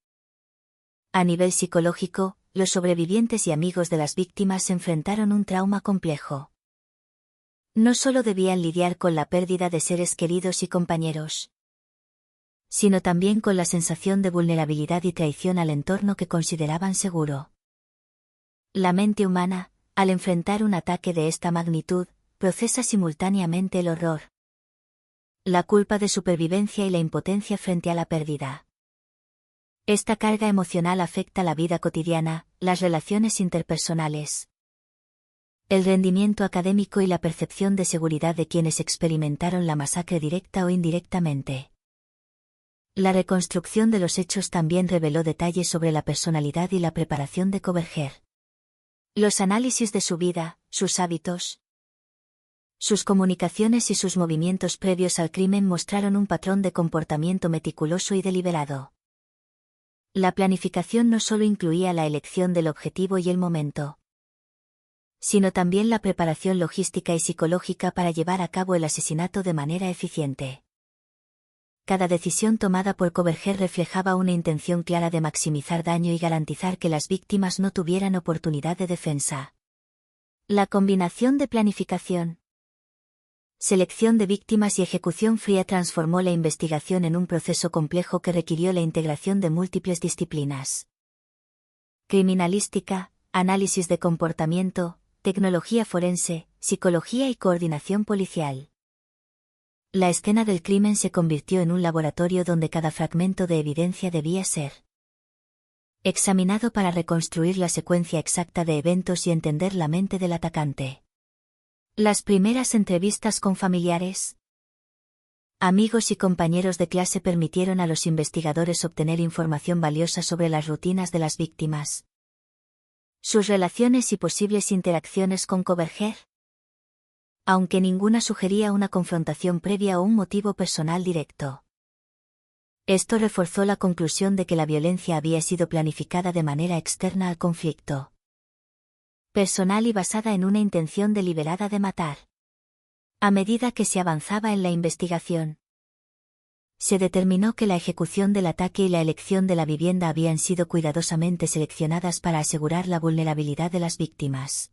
A nivel psicológico, los sobrevivientes y amigos de las víctimas enfrentaron un trauma complejo. No solo debían lidiar con la pérdida de seres queridos y compañeros, sino también con la sensación de vulnerabilidad y traición al entorno que consideraban seguro. La mente humana, al enfrentar un ataque de esta magnitud, procesa simultáneamente el horror, la culpa de supervivencia y la impotencia frente a la pérdida. Esta carga emocional afecta la vida cotidiana, las relaciones interpersonales, el rendimiento académico y la percepción de seguridad de quienes experimentaron la masacre directa o indirectamente. La reconstrucción de los hechos también reveló detalles sobre la personalidad y la preparación de Coverger. Los análisis de su vida, sus hábitos, sus comunicaciones y sus movimientos previos al crimen mostraron un patrón de comportamiento meticuloso y deliberado. La planificación no solo incluía la elección del objetivo y el momento, sino también la preparación logística y psicológica para llevar a cabo el asesinato de manera eficiente. Cada decisión tomada por Coverger reflejaba una intención clara de maximizar daño y garantizar que las víctimas no tuvieran oportunidad de defensa. La combinación de planificación, selección de víctimas y ejecución fría transformó la investigación en un proceso complejo que requirió la integración de múltiples disciplinas: criminalística, análisis de comportamiento, tecnología forense, psicología y coordinación policial. La escena del crimen se convirtió en un laboratorio donde cada fragmento de evidencia debía ser examinado para reconstruir la secuencia exacta de eventos y entender la mente del atacante. Las primeras entrevistas con familiares, amigos y compañeros de clase permitieron a los investigadores obtener información valiosa sobre las rutinas de las víctimas, sus relaciones y posibles interacciones con Coverger, aunque ninguna sugería una confrontación previa o un motivo personal directo. Esto reforzó la conclusión de que la violencia había sido planificada de manera externa al conflicto, personal y basada en una intención deliberada de matar. A medida que se avanzaba en la investigación, se determinó que la ejecución del ataque y la elección de la vivienda habían sido cuidadosamente seleccionadas para asegurar la vulnerabilidad de las víctimas.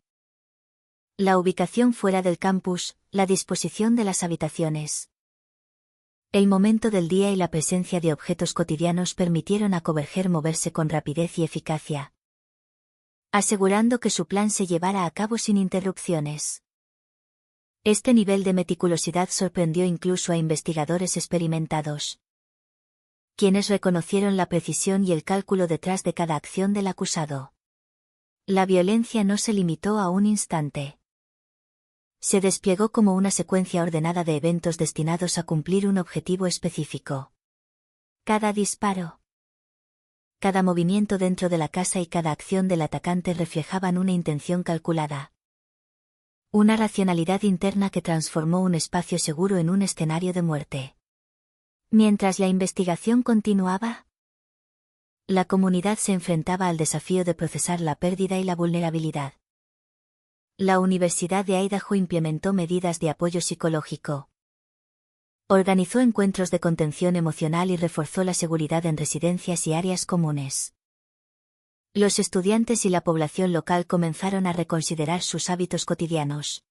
La ubicación fuera del campus, la disposición de las habitaciones, el momento del día y la presencia de objetos cotidianos permitieron a Coverger moverse con rapidez y eficacia, asegurando que su plan se llevara a cabo sin interrupciones. Este nivel de meticulosidad sorprendió incluso a investigadores experimentados, quienes reconocieron la precisión y el cálculo detrás de cada acción del acusado. La violencia no se limitó a un instante. Se desplegó como una secuencia ordenada de eventos destinados a cumplir un objetivo específico. Cada disparo, cada movimiento dentro de la casa y cada acción del atacante reflejaban una intención calculada. Una racionalidad interna que transformó un espacio seguro en un escenario de muerte. Mientras la investigación continuaba, la comunidad se enfrentaba al desafío de procesar la pérdida y la vulnerabilidad. La Universidad de Idaho implementó medidas de apoyo psicológico, organizó encuentros de contención emocional y reforzó la seguridad en residencias y áreas comunes. Los estudiantes y la población local comenzaron a reconsiderar sus hábitos cotidianos.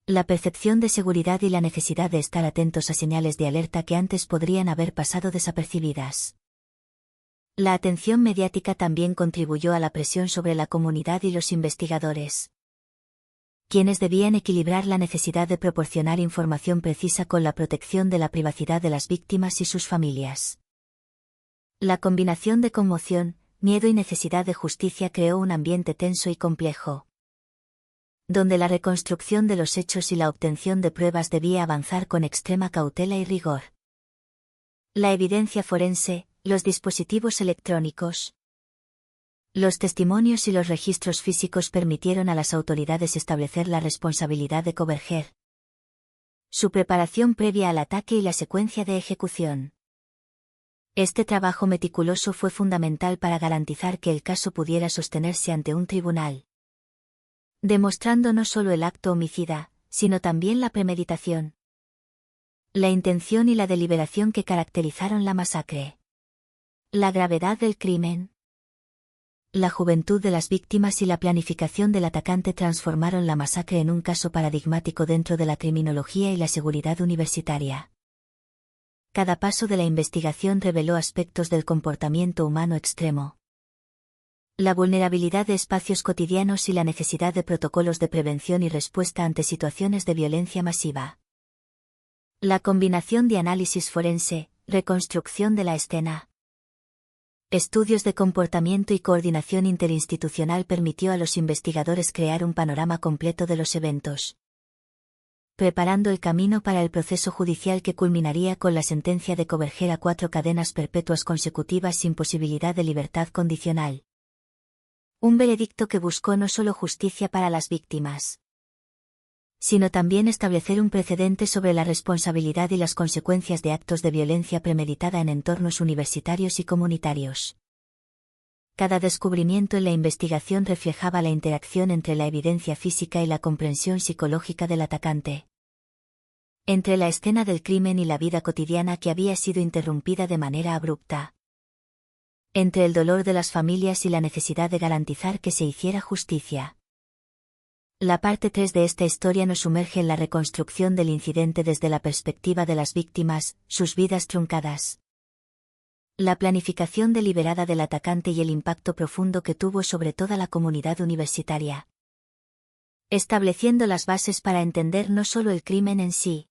La percepción de seguridad y la necesidad de estar atentos a señales de alerta que antes podrían haber pasado desapercibidas. La atención mediática también contribuyó a la presión sobre la comunidad y los investigadores, quienes debían equilibrar la necesidad de proporcionar información precisa con la protección de la privacidad de las víctimas y sus familias. La combinación de conmoción, miedo y necesidad de justicia creó un ambiente tenso y complejo, donde la reconstrucción de los hechos y la obtención de pruebas debía avanzar con extrema cautela y rigor. La evidencia forense, los dispositivos electrónicos, los testimonios y los registros físicos permitieron a las autoridades establecer la responsabilidad de Coverger, su preparación previa al ataque y la secuencia de ejecución. Este trabajo meticuloso fue fundamental para garantizar que el caso pudiera sostenerse ante un tribunal, demostrando no solo el acto homicida, sino también la premeditación, la intención y la deliberación que caracterizaron la masacre. La gravedad del crimen, la juventud de las víctimas y la planificación del atacante transformaron la masacre en un caso paradigmático dentro de la criminología y la seguridad universitaria. Cada paso de la investigación reveló aspectos del comportamiento humano extremo, la vulnerabilidad de espacios cotidianos y la necesidad de protocolos de prevención y respuesta ante situaciones de violencia masiva. La combinación de análisis forense, reconstrucción de la escena, estudios de comportamiento y coordinación interinstitucional permitió a los investigadores crear un panorama completo de los eventos, preparando el camino para el proceso judicial que culminaría con la sentencia de Coverger a 4 cadenas perpetuas consecutivas sin posibilidad de libertad condicional. Un veredicto que buscó no solo justicia para las víctimas, sino también establecer un precedente sobre la responsabilidad y las consecuencias de actos de violencia premeditada en entornos universitarios y comunitarios. Cada descubrimiento en la investigación reflejaba la interacción entre la evidencia física y la comprensión psicológica del atacante. Entre la escena del crimen y la vida cotidiana que había sido interrumpida de manera abrupta. Entre el dolor de las familias y la necesidad de garantizar que se hiciera justicia. La parte 3 de esta historia nos sumerge en la reconstrucción del incidente desde la perspectiva de las víctimas, sus vidas truncadas. La planificación deliberada del atacante y el impacto profundo que tuvo sobre toda la comunidad universitaria. Estableciendo las bases para entender no solo el crimen en sí,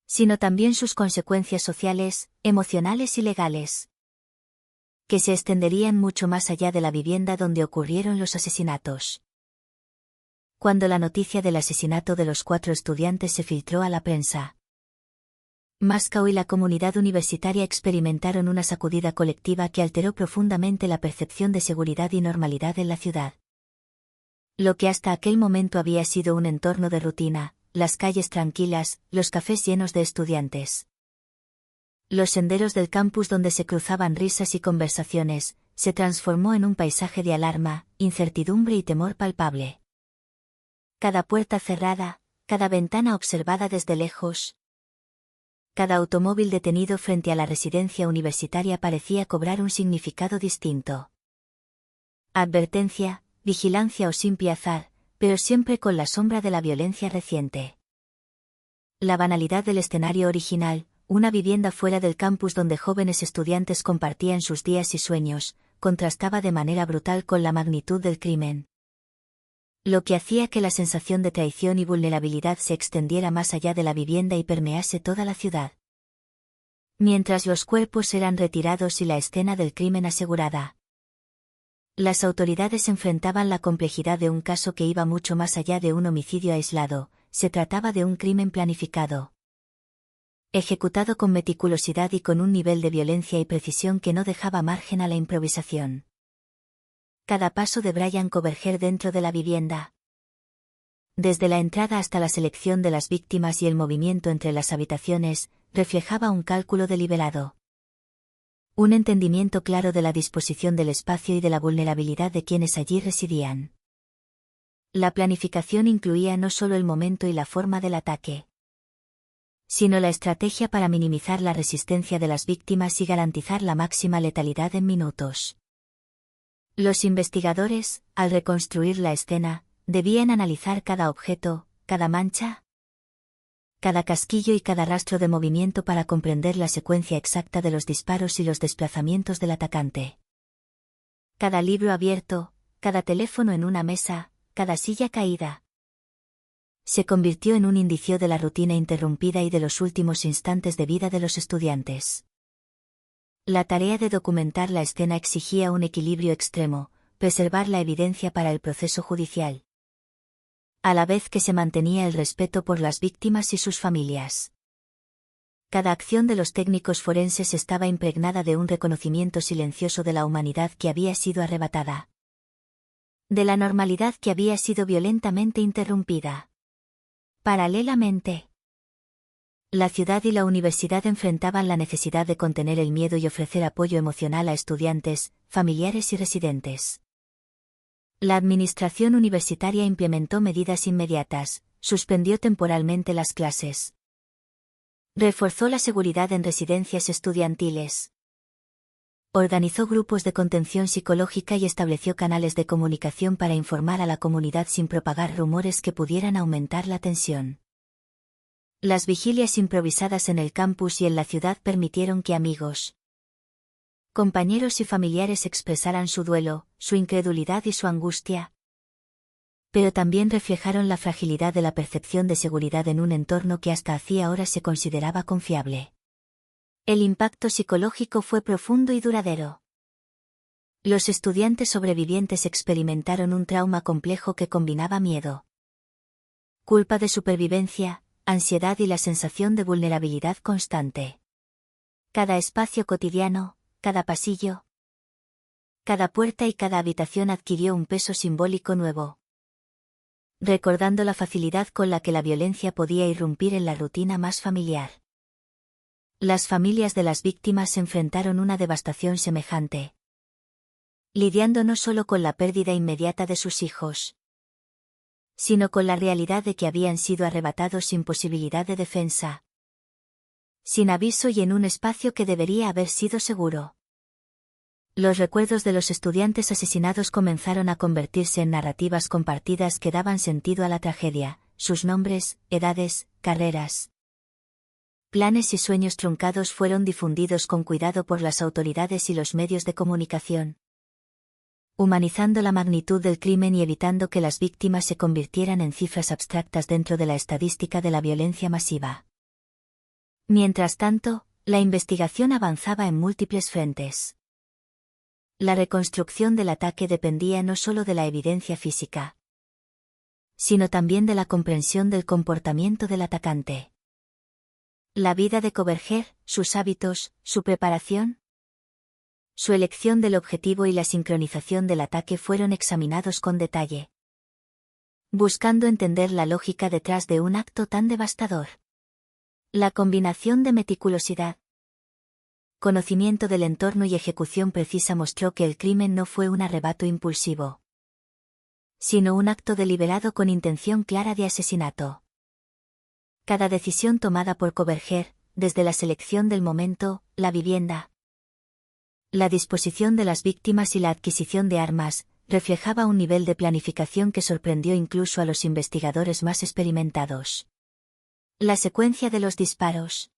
sino también sus consecuencias sociales, emocionales y legales, que se extenderían mucho más allá de la vivienda donde ocurrieron los asesinatos. Cuando la noticia del asesinato de los 4 estudiantes se filtró a la prensa, Moscow y la comunidad universitaria experimentaron una sacudida colectiva que alteró profundamente la percepción de seguridad y normalidad en la ciudad. Lo que hasta aquel momento había sido un entorno de rutina, las calles tranquilas, los cafés llenos de estudiantes, los senderos del campus donde se cruzaban risas y conversaciones, se transformó en un paisaje de alarma, incertidumbre y temor palpable. Cada puerta cerrada, cada ventana observada desde lejos, cada automóvil detenido frente a la residencia universitaria parecía cobrar un significado distinto. Advertencia, vigilancia o simple azar, pero siempre con la sombra de la violencia reciente. La banalidad del escenario original, una vivienda fuera del campus donde jóvenes estudiantes compartían sus días y sueños, contrastaba de manera brutal con la magnitud del crimen. Lo que hacía que la sensación de traición y vulnerabilidad se extendiera más allá de la vivienda y permease toda la ciudad. Mientras los cuerpos eran retirados y la escena del crimen asegurada, las autoridades enfrentaban la complejidad de un caso que iba mucho más allá de un homicidio aislado, se trataba de un crimen planificado, ejecutado con meticulosidad y con un nivel de violencia y precisión que no dejaba margen a la improvisación. Cada paso de Brian converger dentro de la vivienda. Desde la entrada hasta la selección de las víctimas y el movimiento entre las habitaciones, reflejaba un cálculo deliberado. Un entendimiento claro de la disposición del espacio y de la vulnerabilidad de quienes allí residían. La planificación incluía no solo el momento y la forma del ataque, sino la estrategia para minimizar la resistencia de las víctimas y garantizar la máxima letalidad en minutos. Los investigadores, al reconstruir la escena, debían analizar cada objeto, cada mancha, cada casquillo y cada rastro de movimiento para comprender la secuencia exacta de los disparos y los desplazamientos del atacante. Cada libro abierto, cada teléfono en una mesa, cada silla caída, se convirtió en un indicio de la rutina interrumpida y de los últimos instantes de vida de los estudiantes. La tarea de documentar la escena exigía un equilibrio extremo, preservar la evidencia para el proceso judicial, a la vez que se mantenía el respeto por las víctimas y sus familias. Cada acción de los técnicos forenses estaba impregnada de un reconocimiento silencioso de la humanidad que había sido arrebatada, de la normalidad que había sido violentamente interrumpida. Paralelamente, la ciudad y la universidad enfrentaban la necesidad de contener el miedo y ofrecer apoyo emocional a estudiantes, familiares y residentes. La administración universitaria implementó medidas inmediatas, suspendió temporalmente las clases, reforzó la seguridad en residencias estudiantiles, organizó grupos de contención psicológica y estableció canales de comunicación para informar a la comunidad sin propagar rumores que pudieran aumentar la tensión. Las vigilias improvisadas en el campus y en la ciudad permitieron que amigos, compañeros y familiares expresaran su duelo, su incredulidad y su angustia, pero también reflejaron la fragilidad de la percepción de seguridad en un entorno que hasta hacía horas se consideraba confiable. El impacto psicológico fue profundo y duradero. Los estudiantes sobrevivientes experimentaron un trauma complejo que combinaba miedo, culpa de supervivencia, ansiedad y la sensación de vulnerabilidad constante. Cada espacio cotidiano, cada pasillo, cada puerta y cada habitación adquirió un peso simbólico nuevo. recordando la facilidad con la que la violencia podía irrumpir en la rutina más familiar. Las familias de las víctimas se enfrentaron a una devastación semejante, lidiando no solo con la pérdida inmediata de sus hijos, sino con la realidad de que habían sido arrebatados sin posibilidad de defensa, sin aviso y en un espacio que debería haber sido seguro. Los recuerdos de los estudiantes asesinados comenzaron a convertirse en narrativas compartidas que daban sentido a la tragedia, sus nombres, edades, carreras, planes y sueños truncados fueron difundidos con cuidado por las autoridades y los medios de comunicación, humanizando la magnitud del crimen y evitando que las víctimas se convirtieran en cifras abstractas dentro de la estadística de la violencia masiva. Mientras tanto, la investigación avanzaba en múltiples frentes. La reconstrucción del ataque dependía no solo de la evidencia física, sino también de la comprensión del comportamiento del atacante. La vida de Coverger, sus hábitos, su preparación, su elección del objetivo y la sincronización del ataque fueron examinados con detalle, buscando entender la lógica detrás de un acto tan devastador. La combinación de meticulosidad, conocimiento del entorno y ejecución precisa mostró que el crimen no fue un arrebato impulsivo, sino un acto deliberado con intención clara de asesinato. Cada decisión tomada por Coverger, desde la selección del momento, la vivienda, la disposición de las víctimas y la adquisición de armas, reflejaba un nivel de planificación que sorprendió incluso a los investigadores más experimentados. La secuencia de los disparos,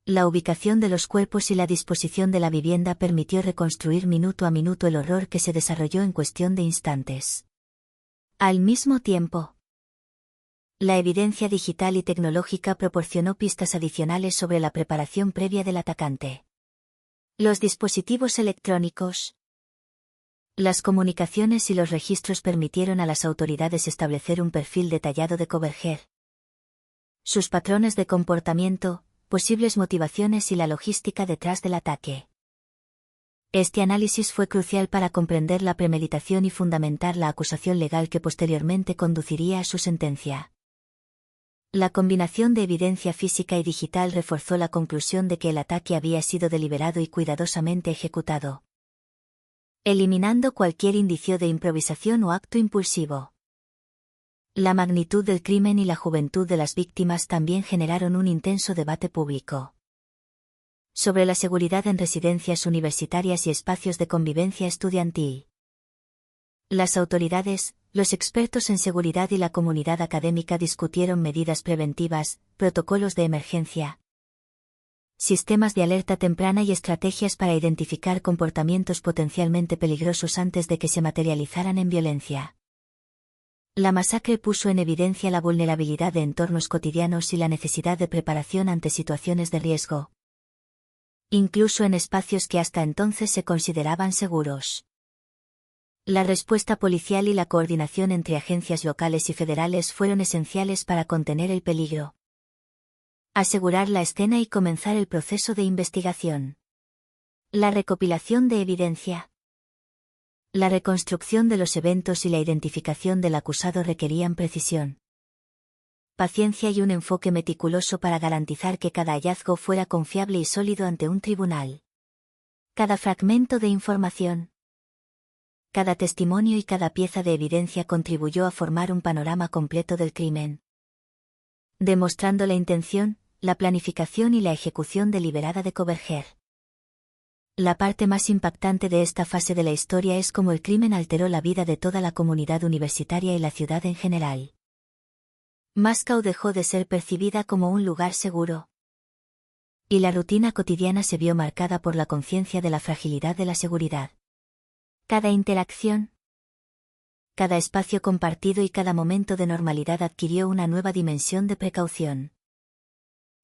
la ubicación de los cuerpos y la disposición de la vivienda permitió reconstruir minuto a minuto el horror que se desarrolló en cuestión de instantes. Al mismo tiempo, la evidencia digital y tecnológica proporcionó pistas adicionales sobre la preparación previa del atacante. Los dispositivos electrónicos, las comunicaciones y los registros permitieron a las autoridades establecer un perfil detallado de Coverger, sus patrones de comportamiento, posibles motivaciones y la logística detrás del ataque. Este análisis fue crucial para comprender la premeditación y fundamentar la acusación legal que posteriormente conduciría a su sentencia. La combinación de evidencia física y digital reforzó la conclusión de que el ataque había sido deliberado y cuidadosamente ejecutado, eliminando cualquier indicio de improvisación o acto impulsivo. La magnitud del crimen y la juventud de las víctimas también generaron un intenso debate público sobre la seguridad en residencias universitarias y espacios de convivencia estudiantil. Las autoridades, los expertos en seguridad y la comunidad académica discutieron medidas preventivas, protocolos de emergencia, sistemas de alerta temprana y estrategias para identificar comportamientos potencialmente peligrosos antes de que se materializaran en violencia. La masacre puso en evidencia la vulnerabilidad de entornos cotidianos y la necesidad de preparación ante situaciones de riesgo, incluso en espacios que hasta entonces se consideraban seguros. La respuesta policial y la coordinación entre agencias locales y federales fueron esenciales para contener el peligro, asegurar la escena y comenzar el proceso de investigación. La recopilación de evidencia, la reconstrucción de los eventos y la identificación del acusado requerían precisión, paciencia y un enfoque meticuloso para garantizar que cada hallazgo fuera confiable y sólido ante un tribunal. Cada fragmento de información, cada testimonio y cada pieza de evidencia contribuyó a formar un panorama completo del crimen, demostrando la intención, la planificación y la ejecución deliberada de Coverger. La parte más impactante de esta fase de la historia es cómo el crimen alteró la vida de toda la comunidad universitaria y la ciudad en general. Moscow dejó de ser percibida como un lugar seguro, y la rutina cotidiana se vio marcada por la conciencia de la fragilidad de la seguridad. Cada interacción, cada espacio compartido y cada momento de normalidad adquirió una nueva dimensión de precaución.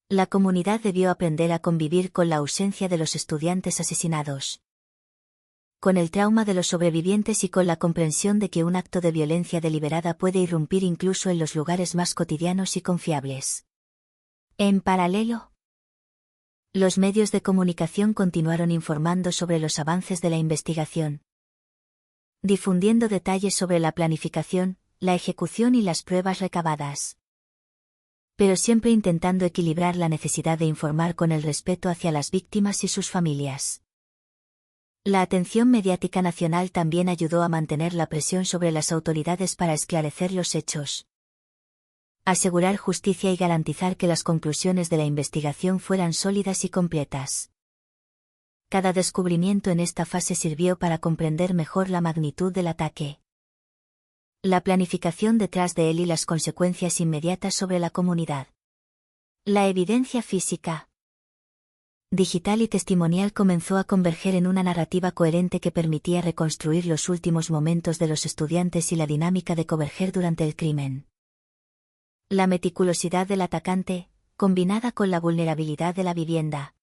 La comunidad debió aprender a convivir con la ausencia de los estudiantes asesinados, con el trauma de los sobrevivientes y con la comprensión de que un acto de violencia deliberada puede irrumpir incluso en los lugares más cotidianos y confiables. En paralelo, los medios de comunicación continuaron informando sobre los avances de la investigación, difundiendo detalles sobre la planificación, la ejecución y las pruebas recabadas. Pero siempre intentando equilibrar la necesidad de informar con el respeto hacia las víctimas y sus familias. La atención mediática nacional también ayudó a mantener la presión sobre las autoridades para esclarecer los hechos, asegurar justicia y garantizar que las conclusiones de la investigación fueran sólidas y completas. Cada descubrimiento en esta fase sirvió para comprender mejor la magnitud del ataque, la planificación detrás de él y las consecuencias inmediatas sobre la comunidad. La evidencia física, digital y testimonial comenzó a converger en una narrativa coherente que permitía reconstruir los últimos momentos de los estudiantes y la dinámica de Converger durante el crimen. La meticulosidad del atacante, combinada con la vulnerabilidad de la vivienda,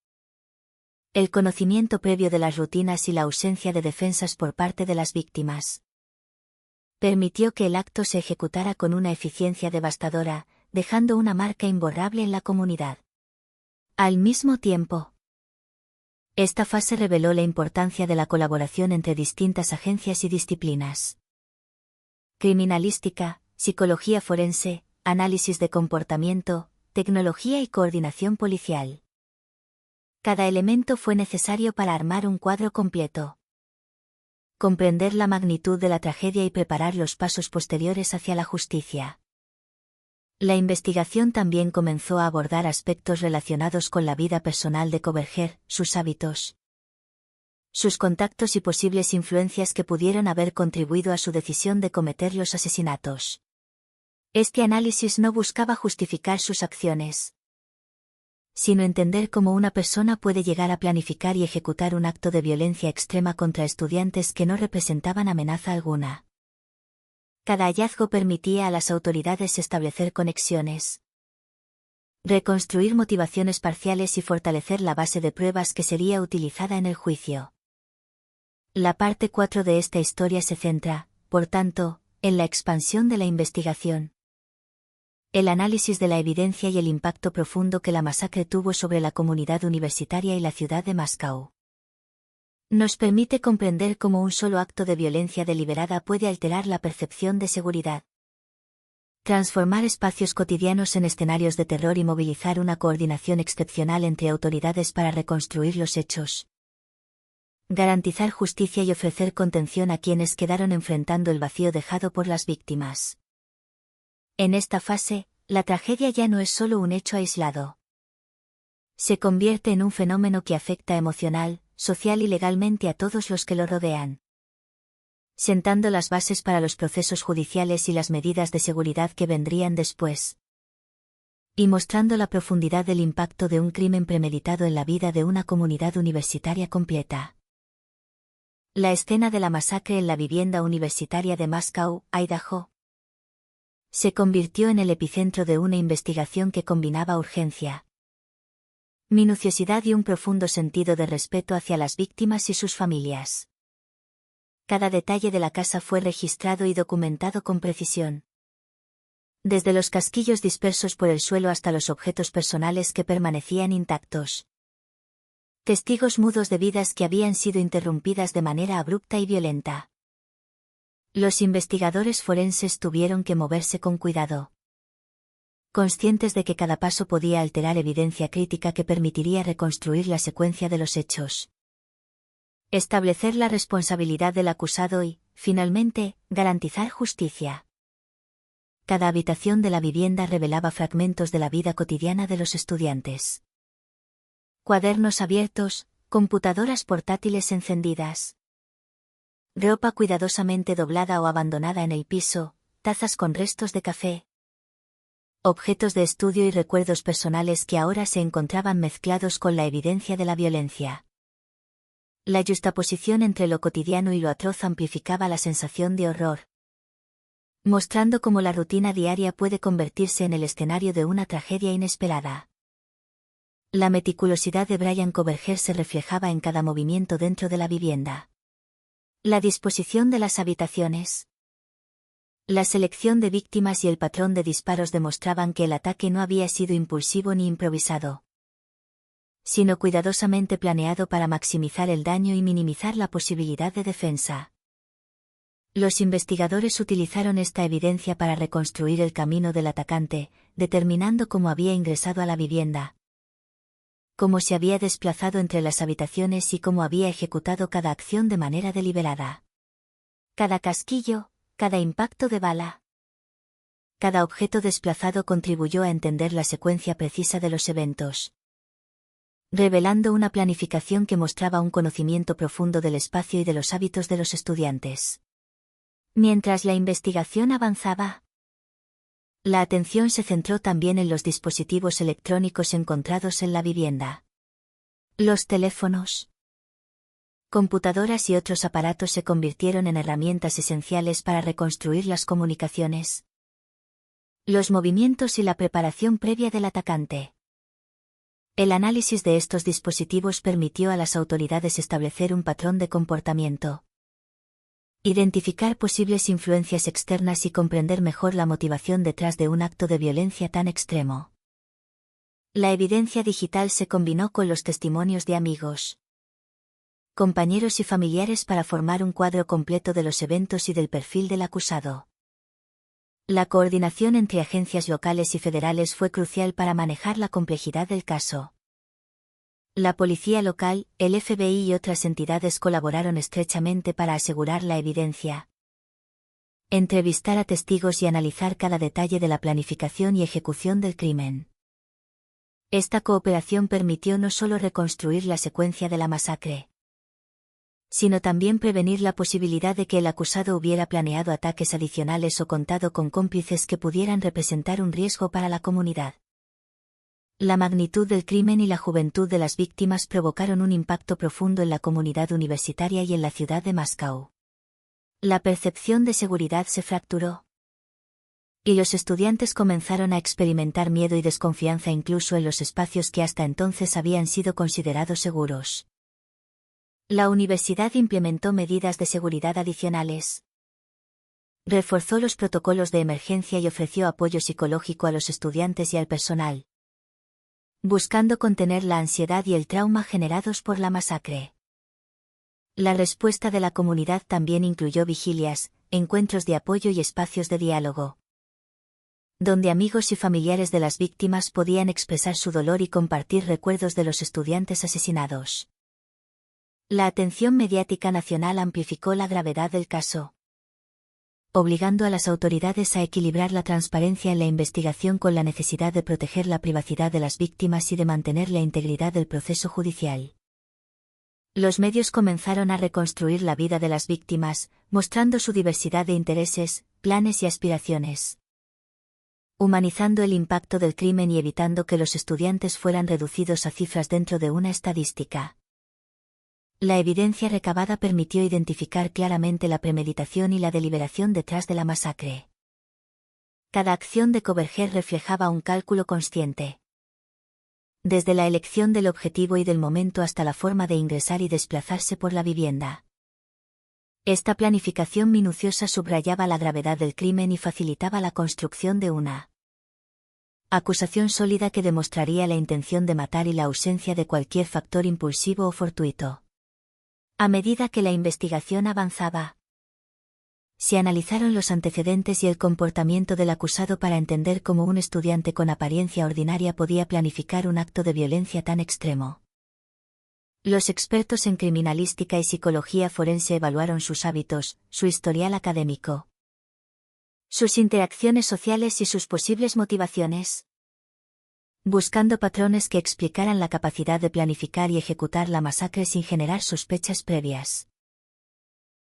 el conocimiento previo de las rutinas y la ausencia de defensas por parte de las víctimas, permitió que el acto se ejecutara con una eficiencia devastadora, dejando una marca imborrable en la comunidad. Al mismo tiempo, esta fase reveló la importancia de la colaboración entre distintas agencias y disciplinas. Criminalística, psicología forense, análisis de comportamiento, tecnología y coordinación policial. Cada elemento fue necesario para armar un cuadro completo. Comprender la magnitud de la tragedia y preparar los pasos posteriores hacia la justicia. La investigación también comenzó a abordar aspectos relacionados con la vida personal de Converger, sus hábitos, sus contactos y posibles influencias que pudieron haber contribuido a su decisión de cometer los asesinatos. Este análisis no buscaba justificar sus acciones, sino entender cómo una persona puede llegar a planificar y ejecutar un acto de violencia extrema contra estudiantes que no representaban amenaza alguna. Cada hallazgo permitía a las autoridades establecer conexiones, reconstruir motivaciones parciales y fortalecer la base de pruebas que sería utilizada en el juicio. La parte 4 de esta historia se centra, por tanto, en la expansión de la investigación, el análisis de la evidencia y el impacto profundo que la masacre tuvo sobre la comunidad universitaria y la ciudad de Moscú. Nos permite comprender cómo un solo acto de violencia deliberada puede alterar la percepción de seguridad, transformar espacios cotidianos en escenarios de terror y movilizar una coordinación excepcional entre autoridades para reconstruir los hechos, garantizar justicia y ofrecer contención a quienes quedaron enfrentando el vacío dejado por las víctimas. En esta fase, la tragedia ya no es solo un hecho aislado. Se convierte en un fenómeno que afecta emocional, social y legalmente a todos los que lo rodean, sentando las bases para los procesos judiciales y las medidas de seguridad que vendrían después, y mostrando la profundidad del impacto de un crimen premeditado en la vida de una comunidad universitaria completa. La escena de la masacre en la vivienda universitaria de Moscow, Idaho, se convirtió en el epicentro de una investigación que combinaba urgencia, minuciosidad y un profundo sentido de respeto hacia las víctimas y sus familias. Cada detalle de la casa fue registrado y documentado con precisión, desde los casquillos dispersos por el suelo hasta los objetos personales que permanecían intactos. Testigos mudos de vidas que habían sido interrumpidas de manera abrupta y violenta. Los investigadores forenses tuvieron que moverse con cuidado, conscientes de que cada paso podía alterar evidencia crítica que permitiría reconstruir la secuencia de los hechos, establecer la responsabilidad del acusado y, finalmente, garantizar justicia. Cada habitación de la vivienda revelaba fragmentos de la vida cotidiana de los estudiantes. Cuadernos abiertos, computadoras portátiles encendidas, ropa cuidadosamente doblada o abandonada en el piso, tazas con restos de café, objetos de estudio y recuerdos personales que ahora se encontraban mezclados con la evidencia de la violencia. La yuxtaposición entre lo cotidiano y lo atroz amplificaba la sensación de horror, mostrando cómo la rutina diaria puede convertirse en el escenario de una tragedia inesperada. La meticulosidad de Brian Converger se reflejaba en cada movimiento dentro de la vivienda. La disposición de las habitaciones, la selección de víctimas y el patrón de disparos demostraban que el ataque no había sido impulsivo ni improvisado, sino cuidadosamente planeado para maximizar el daño y minimizar la posibilidad de defensa. Los investigadores utilizaron esta evidencia para reconstruir el camino del atacante, determinando cómo había ingresado a la vivienda, cómo se había desplazado entre las habitaciones y cómo había ejecutado cada acción de manera deliberada. Cada casquillo, cada impacto de bala, cada objeto desplazado contribuyó a entender la secuencia precisa de los eventos, revelando una planificación que mostraba un conocimiento profundo del espacio y de los hábitos de los estudiantes. Mientras la investigación avanzaba, la atención se centró también en los dispositivos electrónicos encontrados en la vivienda. Los teléfonos, computadoras y otros aparatos se convirtieron en herramientas esenciales para reconstruir las comunicaciones, los movimientos y la preparación previa del atacante. El análisis de estos dispositivos permitió a las autoridades establecer un patrón de comportamiento, identificar posibles influencias externas y comprender mejor la motivación detrás de un acto de violencia tan extremo. La evidencia digital se combinó con los testimonios de amigos, compañeros y familiares para formar un cuadro completo de los eventos y del perfil del acusado. La coordinación entre agencias locales y federales fue crucial para manejar la complejidad del caso. La policía local, el FBI y otras entidades colaboraron estrechamente para asegurar la evidencia, entrevistar a testigos y analizar cada detalle de la planificación y ejecución del crimen. Esta cooperación permitió no solo reconstruir la secuencia de la masacre, sino también prevenir la posibilidad de que el acusado hubiera planeado ataques adicionales o contado con cómplices que pudieran representar un riesgo para la comunidad. La magnitud del crimen y la juventud de las víctimas provocaron un impacto profundo en la comunidad universitaria y en la ciudad de Moscú. La percepción de seguridad se fracturó, y los estudiantes comenzaron a experimentar miedo y desconfianza incluso en los espacios que hasta entonces habían sido considerados seguros. La universidad implementó medidas de seguridad adicionales, reforzó los protocolos de emergencia y ofreció apoyo psicológico a los estudiantes y al personal, buscando contener la ansiedad y el trauma generados por la masacre. La respuesta de la comunidad también incluyó vigilias, encuentros de apoyo y espacios de diálogo, donde amigos y familiares de las víctimas podían expresar su dolor y compartir recuerdos de los estudiantes asesinados. La atención mediática nacional amplificó la gravedad del caso, obligando a las autoridades a equilibrar la transparencia en la investigación con la necesidad de proteger la privacidad de las víctimas y de mantener la integridad del proceso judicial. Los medios comenzaron a reconstruir la vida de las víctimas, mostrando su diversidad de intereses, planes y aspiraciones, humanizando el impacto del crimen y evitando que los estudiantes fueran reducidos a cifras dentro de una estadística. La evidencia recabada permitió identificar claramente la premeditación y la deliberación detrás de la masacre. Cada acción de Coverger reflejaba un cálculo consciente, desde la elección del objetivo y del momento hasta la forma de ingresar y desplazarse por la vivienda. Esta planificación minuciosa subrayaba la gravedad del crimen y facilitaba la construcción de una acusación sólida que demostraría la intención de matar y la ausencia de cualquier factor impulsivo o fortuito. A medida que la investigación avanzaba, se analizaron los antecedentes y el comportamiento del acusado para entender cómo un estudiante con apariencia ordinaria podía planificar un acto de violencia tan extremo. Los expertos en criminalística y psicología forense evaluaron sus hábitos, su historial académico, sus interacciones sociales y sus posibles motivaciones, buscando patrones que explicaran la capacidad de planificar y ejecutar la masacre sin generar sospechas previas.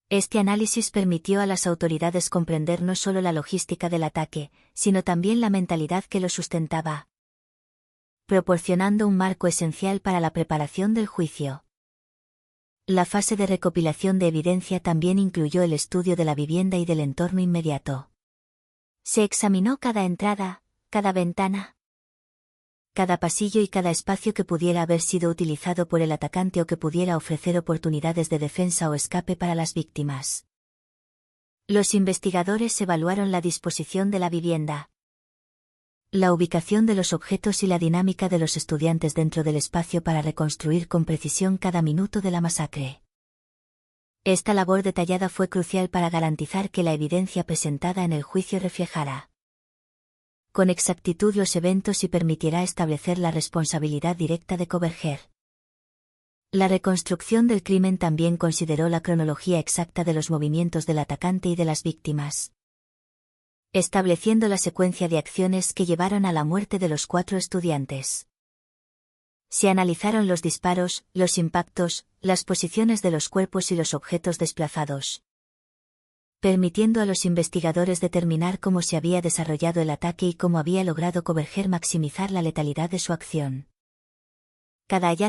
Este análisis permitió a las autoridades comprender no solo la logística del ataque, sino también la mentalidad que lo sustentaba, proporcionando un marco esencial para la preparación del juicio. La fase de recopilación de evidencia también incluyó el estudio de la vivienda y del entorno inmediato. Se examinó cada entrada, cada ventana, cada pasillo y cada espacio que pudiera haber sido utilizado por el atacante o que pudiera ofrecer oportunidades de defensa o escape para las víctimas. Los investigadores evaluaron la disposición de la vivienda, la ubicación de los objetos y la dinámica de los estudiantes dentro del espacio para reconstruir con precisión cada minuto de la masacre. Esta labor detallada fue crucial para garantizar que la evidencia presentada en el juicio reflejara con exactitud los eventos y permitirá establecer la responsabilidad directa de Coverger. La reconstrucción del crimen también consideró la cronología exacta de los movimientos del atacante y de las víctimas, estableciendo la secuencia de acciones que llevaron a la muerte de los 4 estudiantes. Se analizaron los disparos, los impactos, las posiciones de los cuerpos y los objetos desplazados, permitiendo a los investigadores determinar cómo se había desarrollado el ataque y cómo había logrado Coverger maximizar la letalidad de su acción. Cada hallazgo